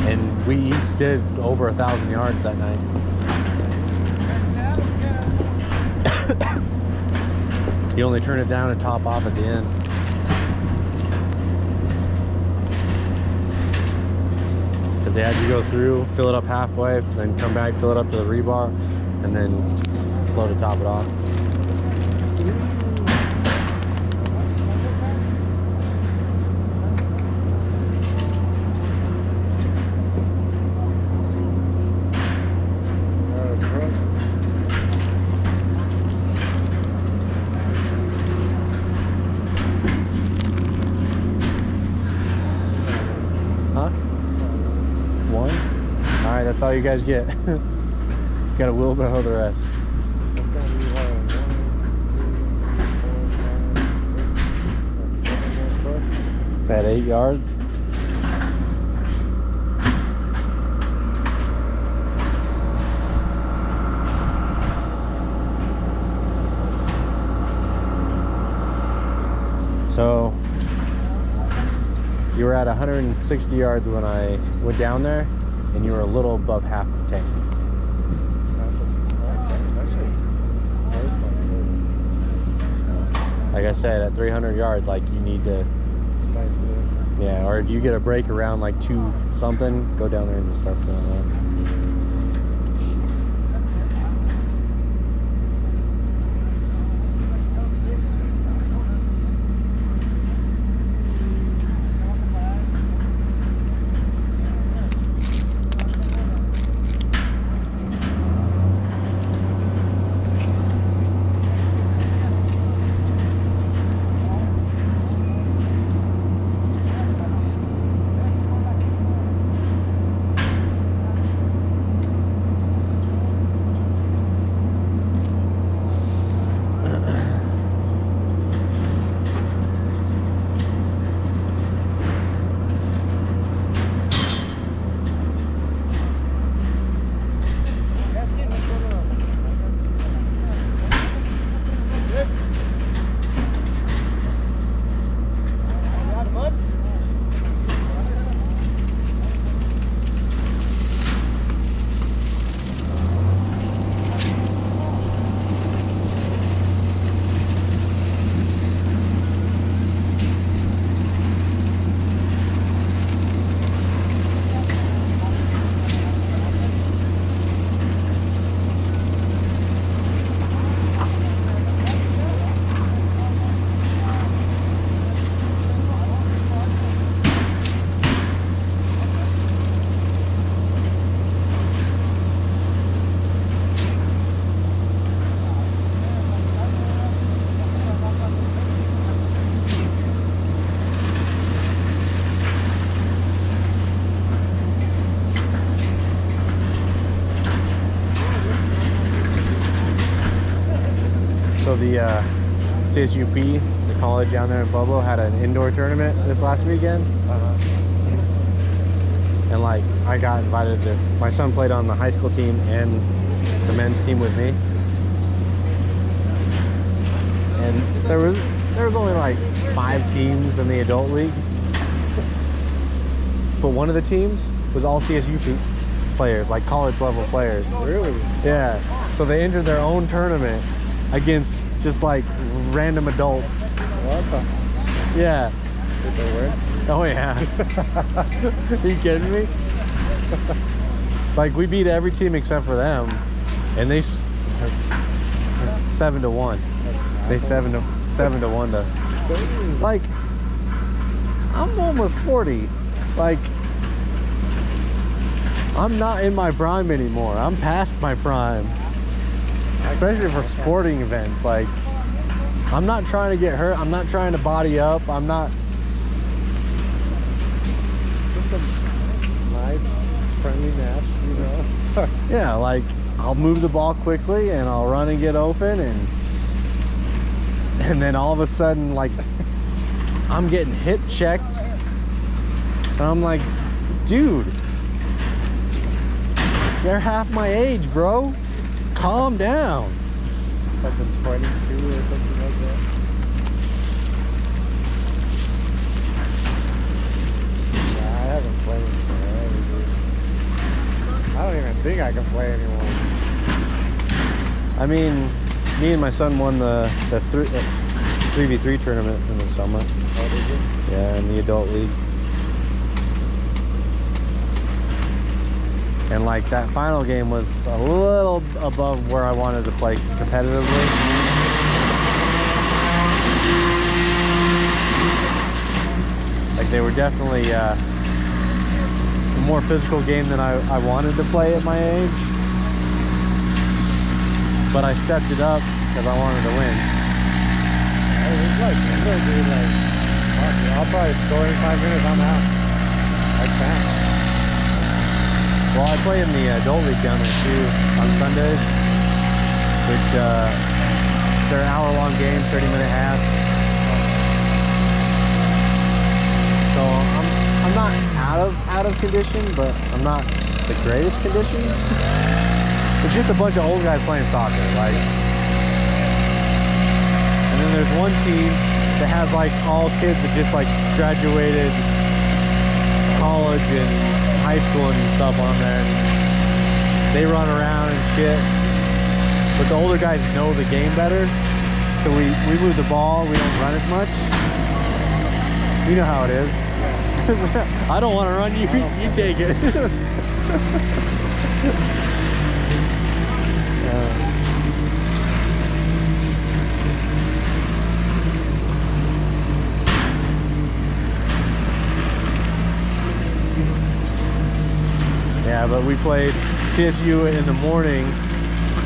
And we each did over 1,000 yards that night. You only turn it down and top off at the end. Because they had you go through, fill it up halfway, then come back, fill it up to the rebar, and then slow to top it off. That's all you guys get. Got a wheelbarrow the rest. That's gonna be what, 1, 2, 3, 4, 5, 6, 7 more trucks. At 8 yards. So you were at 160 yards when I went down there. And you were a little above half the tank. Like I said, at 300 yards, like you need to, yeah, or if you get a break around like 2 something, go down there and just start filling up. So the CSUP, the college down there in Pueblo, had an indoor tournament this last weekend. And like, I got invited to, my son played on the high school team and the men's team with me. and there was only like 5 teams in the adult league, but one of the teams was all CSU players, like college level players. Really? Yeah. So they entered their own tournament against just like random adults. What the? Yeah. Did they win? Oh yeah. Are you kidding me? Like we beat every team except for them, and they 7-1. They 7-1 to. Like I'm almost 40. Like I'm not in my prime anymore. I'm past my prime. Especially for sporting events. Like I'm not trying to get hurt. I'm not trying to body up. I'm not. Just a nice, friendly match, you know? Yeah, like I'll move the ball quickly and I'll run and get open, and then all of a sudden, like I'm getting hip checked, and I'm like, dude, they're half my age, bro. Calm down. Fucking 22 or something like that. Yeah, I haven't played in forever, dude. I don't even think I can play anymore. I mean, me and my son won the 3v3 tournament in the summer. Oh, did you? Yeah, in the adult league. And like that final game was a little above where I wanted to play competitively. Like they were definitely a more physical game than I wanted to play at my age. But I stepped it up because I wanted to win. It's like, dude, like, fuck, I'll probably score in 5 minutes, I'm out. Like that. Well, I play in the adult league down there too on Sundays, which they're hour-long games, 30-minute halves. So I'm not out of condition, but I'm not the greatest condition. It's just a bunch of old guys playing soccer, like. And then there's one team that has like all kids that just like graduated college and high school and stuff on there, and they run around and shit, but the older guys know the game better, so we move the ball, we don't run as much. You know how it is. I don't want to run, you take it. Yeah, but we played CSU in the morning,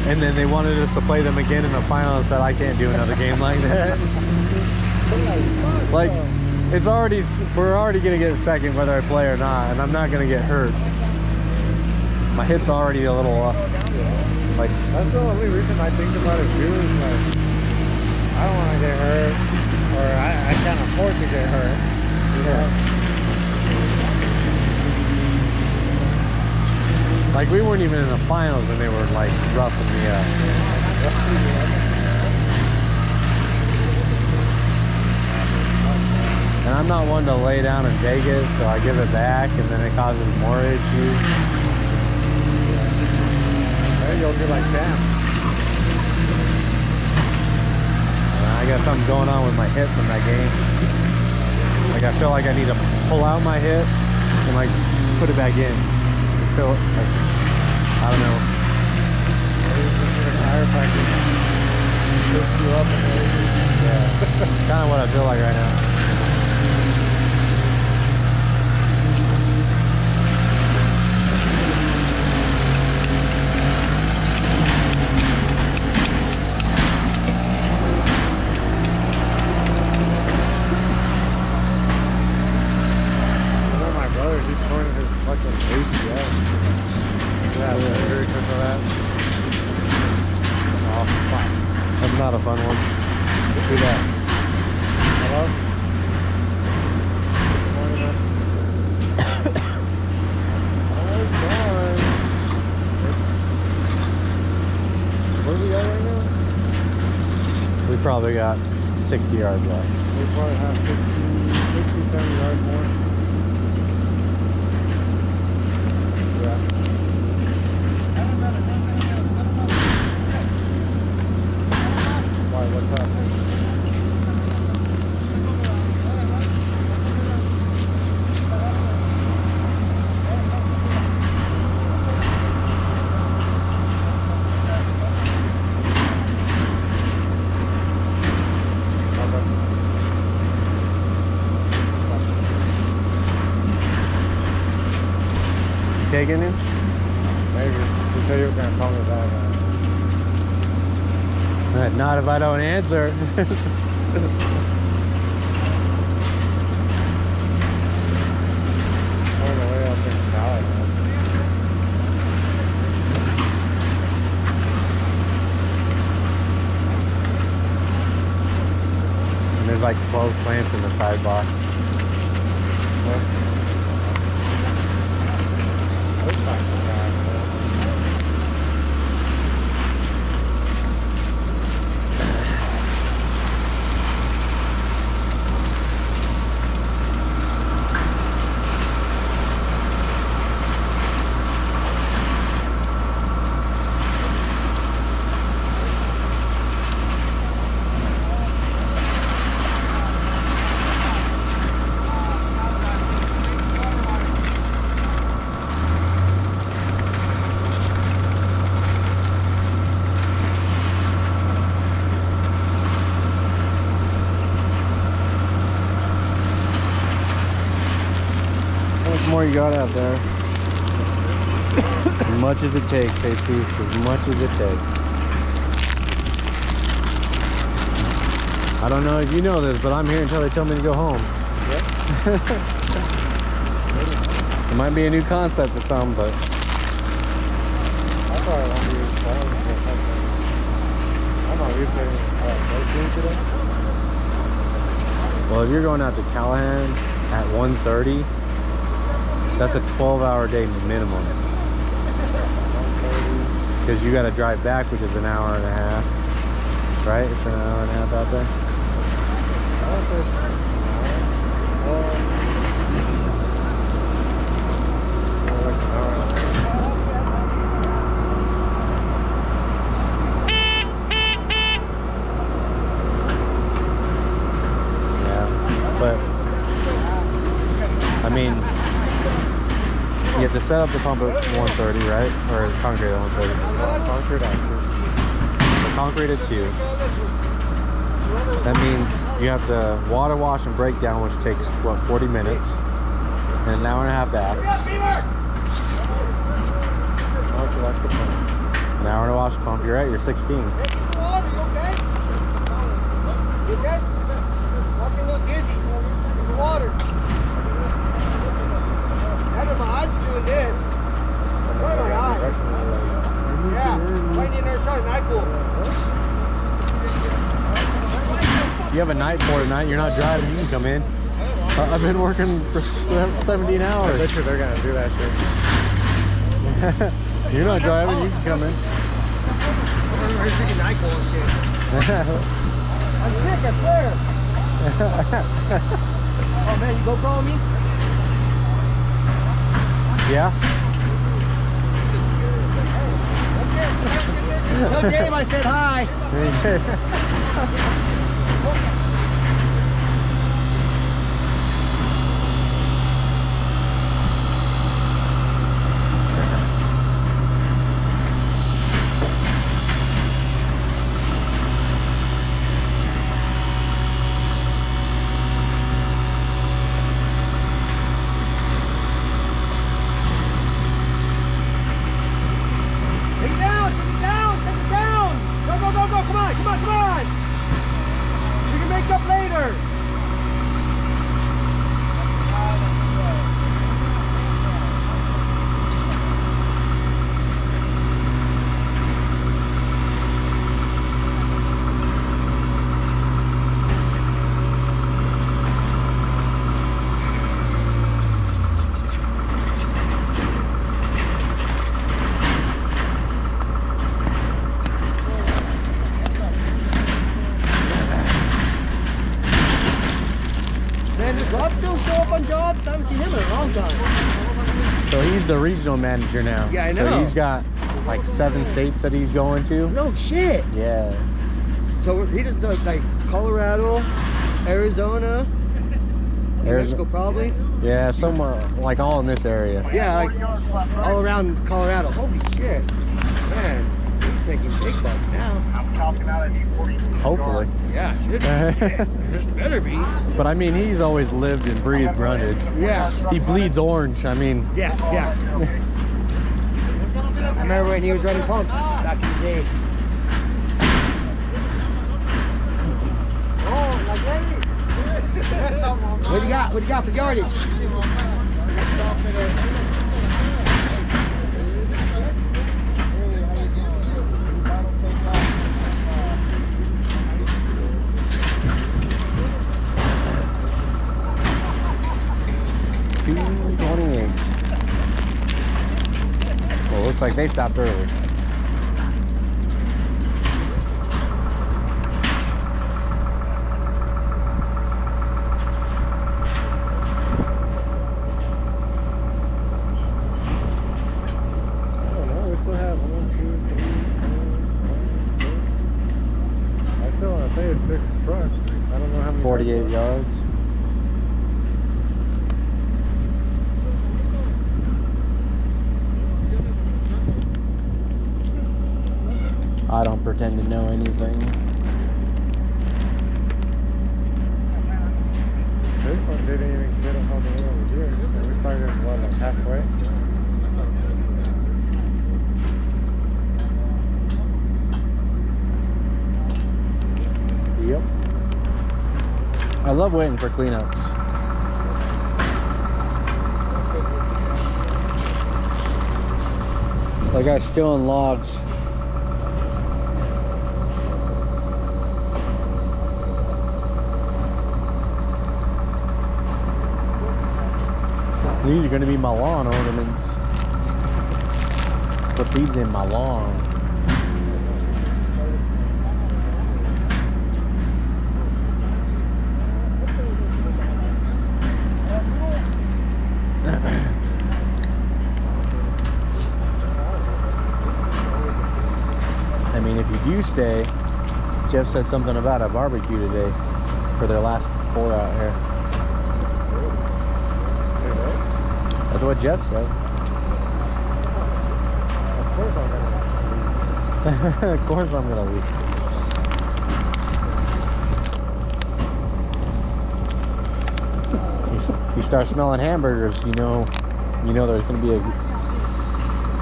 and then they wanted us to play them again in the final and said, I can't do another game like that. Like, we're already gonna get second whether I play or not, and I'm not gonna get hurt. My hit's already a little off. Like, that's the only reason I think about it too, is like, I don't want to get hurt, or I can't afford to get hurt, you know? Like we weren't even in the finals and they were like roughing me up. And I'm not one to lay down in Vegas, so I give it back and then it causes more issues. There you'll be like Sam. And I got something going on with my hip from that game. Like I feel like I need to pull out my hip and like put it back in. Feel like, I don't know. Lift you up and everything. Yeah, kind of what I feel like right now. My brother, he torn his fucking ACL. Yeah, surgery because of that. Oh, fuck. That's not a fun one. Let's do that. Hello? Good morning, man. Where are we at right now? We probably got 60 yards left. We probably have 60, 70 yards more. Yeah. Why, what's up? Taking him? Maybe. He said he was gonna call me back. Not if I don't answer. On the way up in Cali, man. And there's like 12 plants in the sidebar. Looks like the guy, How much more you got out there? As much as it takes, Jesus. As much as it takes. I don't know if you know this, but I'm here until they tell me to go home. Yep. It might be a new concept to some, but I probably won't be calling for something. I'm not using 14 today. well, if you're going out to Callahan at 1:30, that's a 12-hour day minimum. Because you got to drive back, which is an hour and a half. Right? It's an hour and a half out there. Yeah, but I mean, you have to set up the pump at 1:30, right? Or concrete at 1:30? Concrete after. The concrete at 2. That means you have to water wash and break down, which takes, what, 40 minutes? And an hour and a half back. Okay, that's the point. An hour to wash the pump. You're right, you're 16. You okay? You okay? Walking a little dizzy. There's some water. Out of my eyes doing this. Right on my eyes. Yeah. Right in there showing night pool. You have a night for tonight, you're not driving, you can come in. I've been working for 17 I hours. bet you they're gonna do that shit. You're not driving, you can come in. We're drinking night pool and shit. I'm sick, I swear. Oh man, you GoPro on me? Yeah? Tell Dave I said hi. Take it down, take it down, take it down. Go, go, go, go, come on, come on, come on. Rob still show up on jobs? I haven't seen him in a long time. So he's the regional manager now. Yeah, I know. So he's got like 7 states that he's going to. No shit. Yeah. So he just does like Colorado, Arizona, New Mexico probably. Yeah, somewhere like all in this area. Yeah, like all around Colorado. Holy shit. Man, he's making big bucks now. Hopefully. Yeah, should be. Shit. Better be. But I mean, he's always lived and breathed Brundage. Yeah. He bleeds orange. I mean. Yeah, yeah. I remember when he was running pumps back in the day. What do you got? What do you got for yardage? $2.28. Well, looks like they stopped early. I say it's 6 trucks. I don't know how many. 48 yards. I don't pretend to know anything. This one didn't even get us all the way over here. And we started, what, like halfway? Yep. I love waiting for cleanups. That guy's stealing logs. These are going to be my lawn ornaments. Put these in my lawn. I mean, if you do stay, Jeff said something about a barbecue today for their last pour out here. That's what Jeff said. Of course I'm gonna leave. Of course I'm gonna leave. You start smelling hamburgers, you know there's gonna be a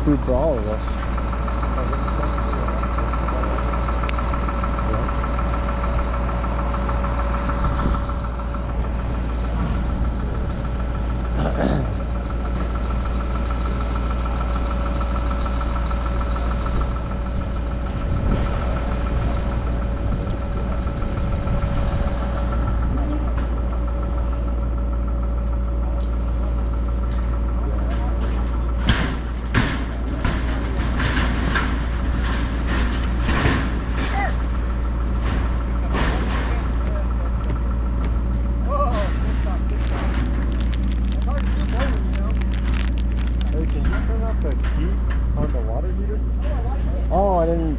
food for all of us.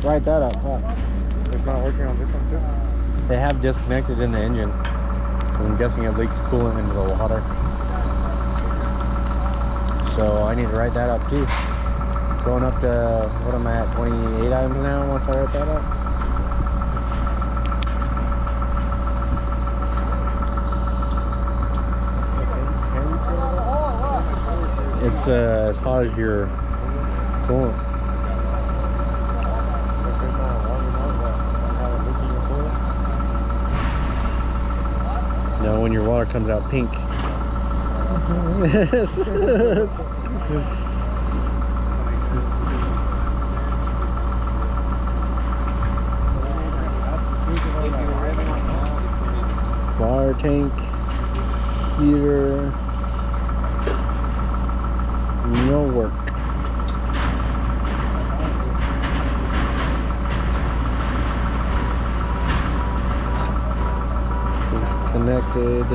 Write that up. Huh? It's not working on this one too? They have disconnected in the engine. I'm guessing it leaks coolant into the water. So I need to write that up too. Going up to, what am I at, 28 items now once I write that up? It's as hot as your coolant. No, when your water comes out pink. Water tank, heater, no work. Disconnected.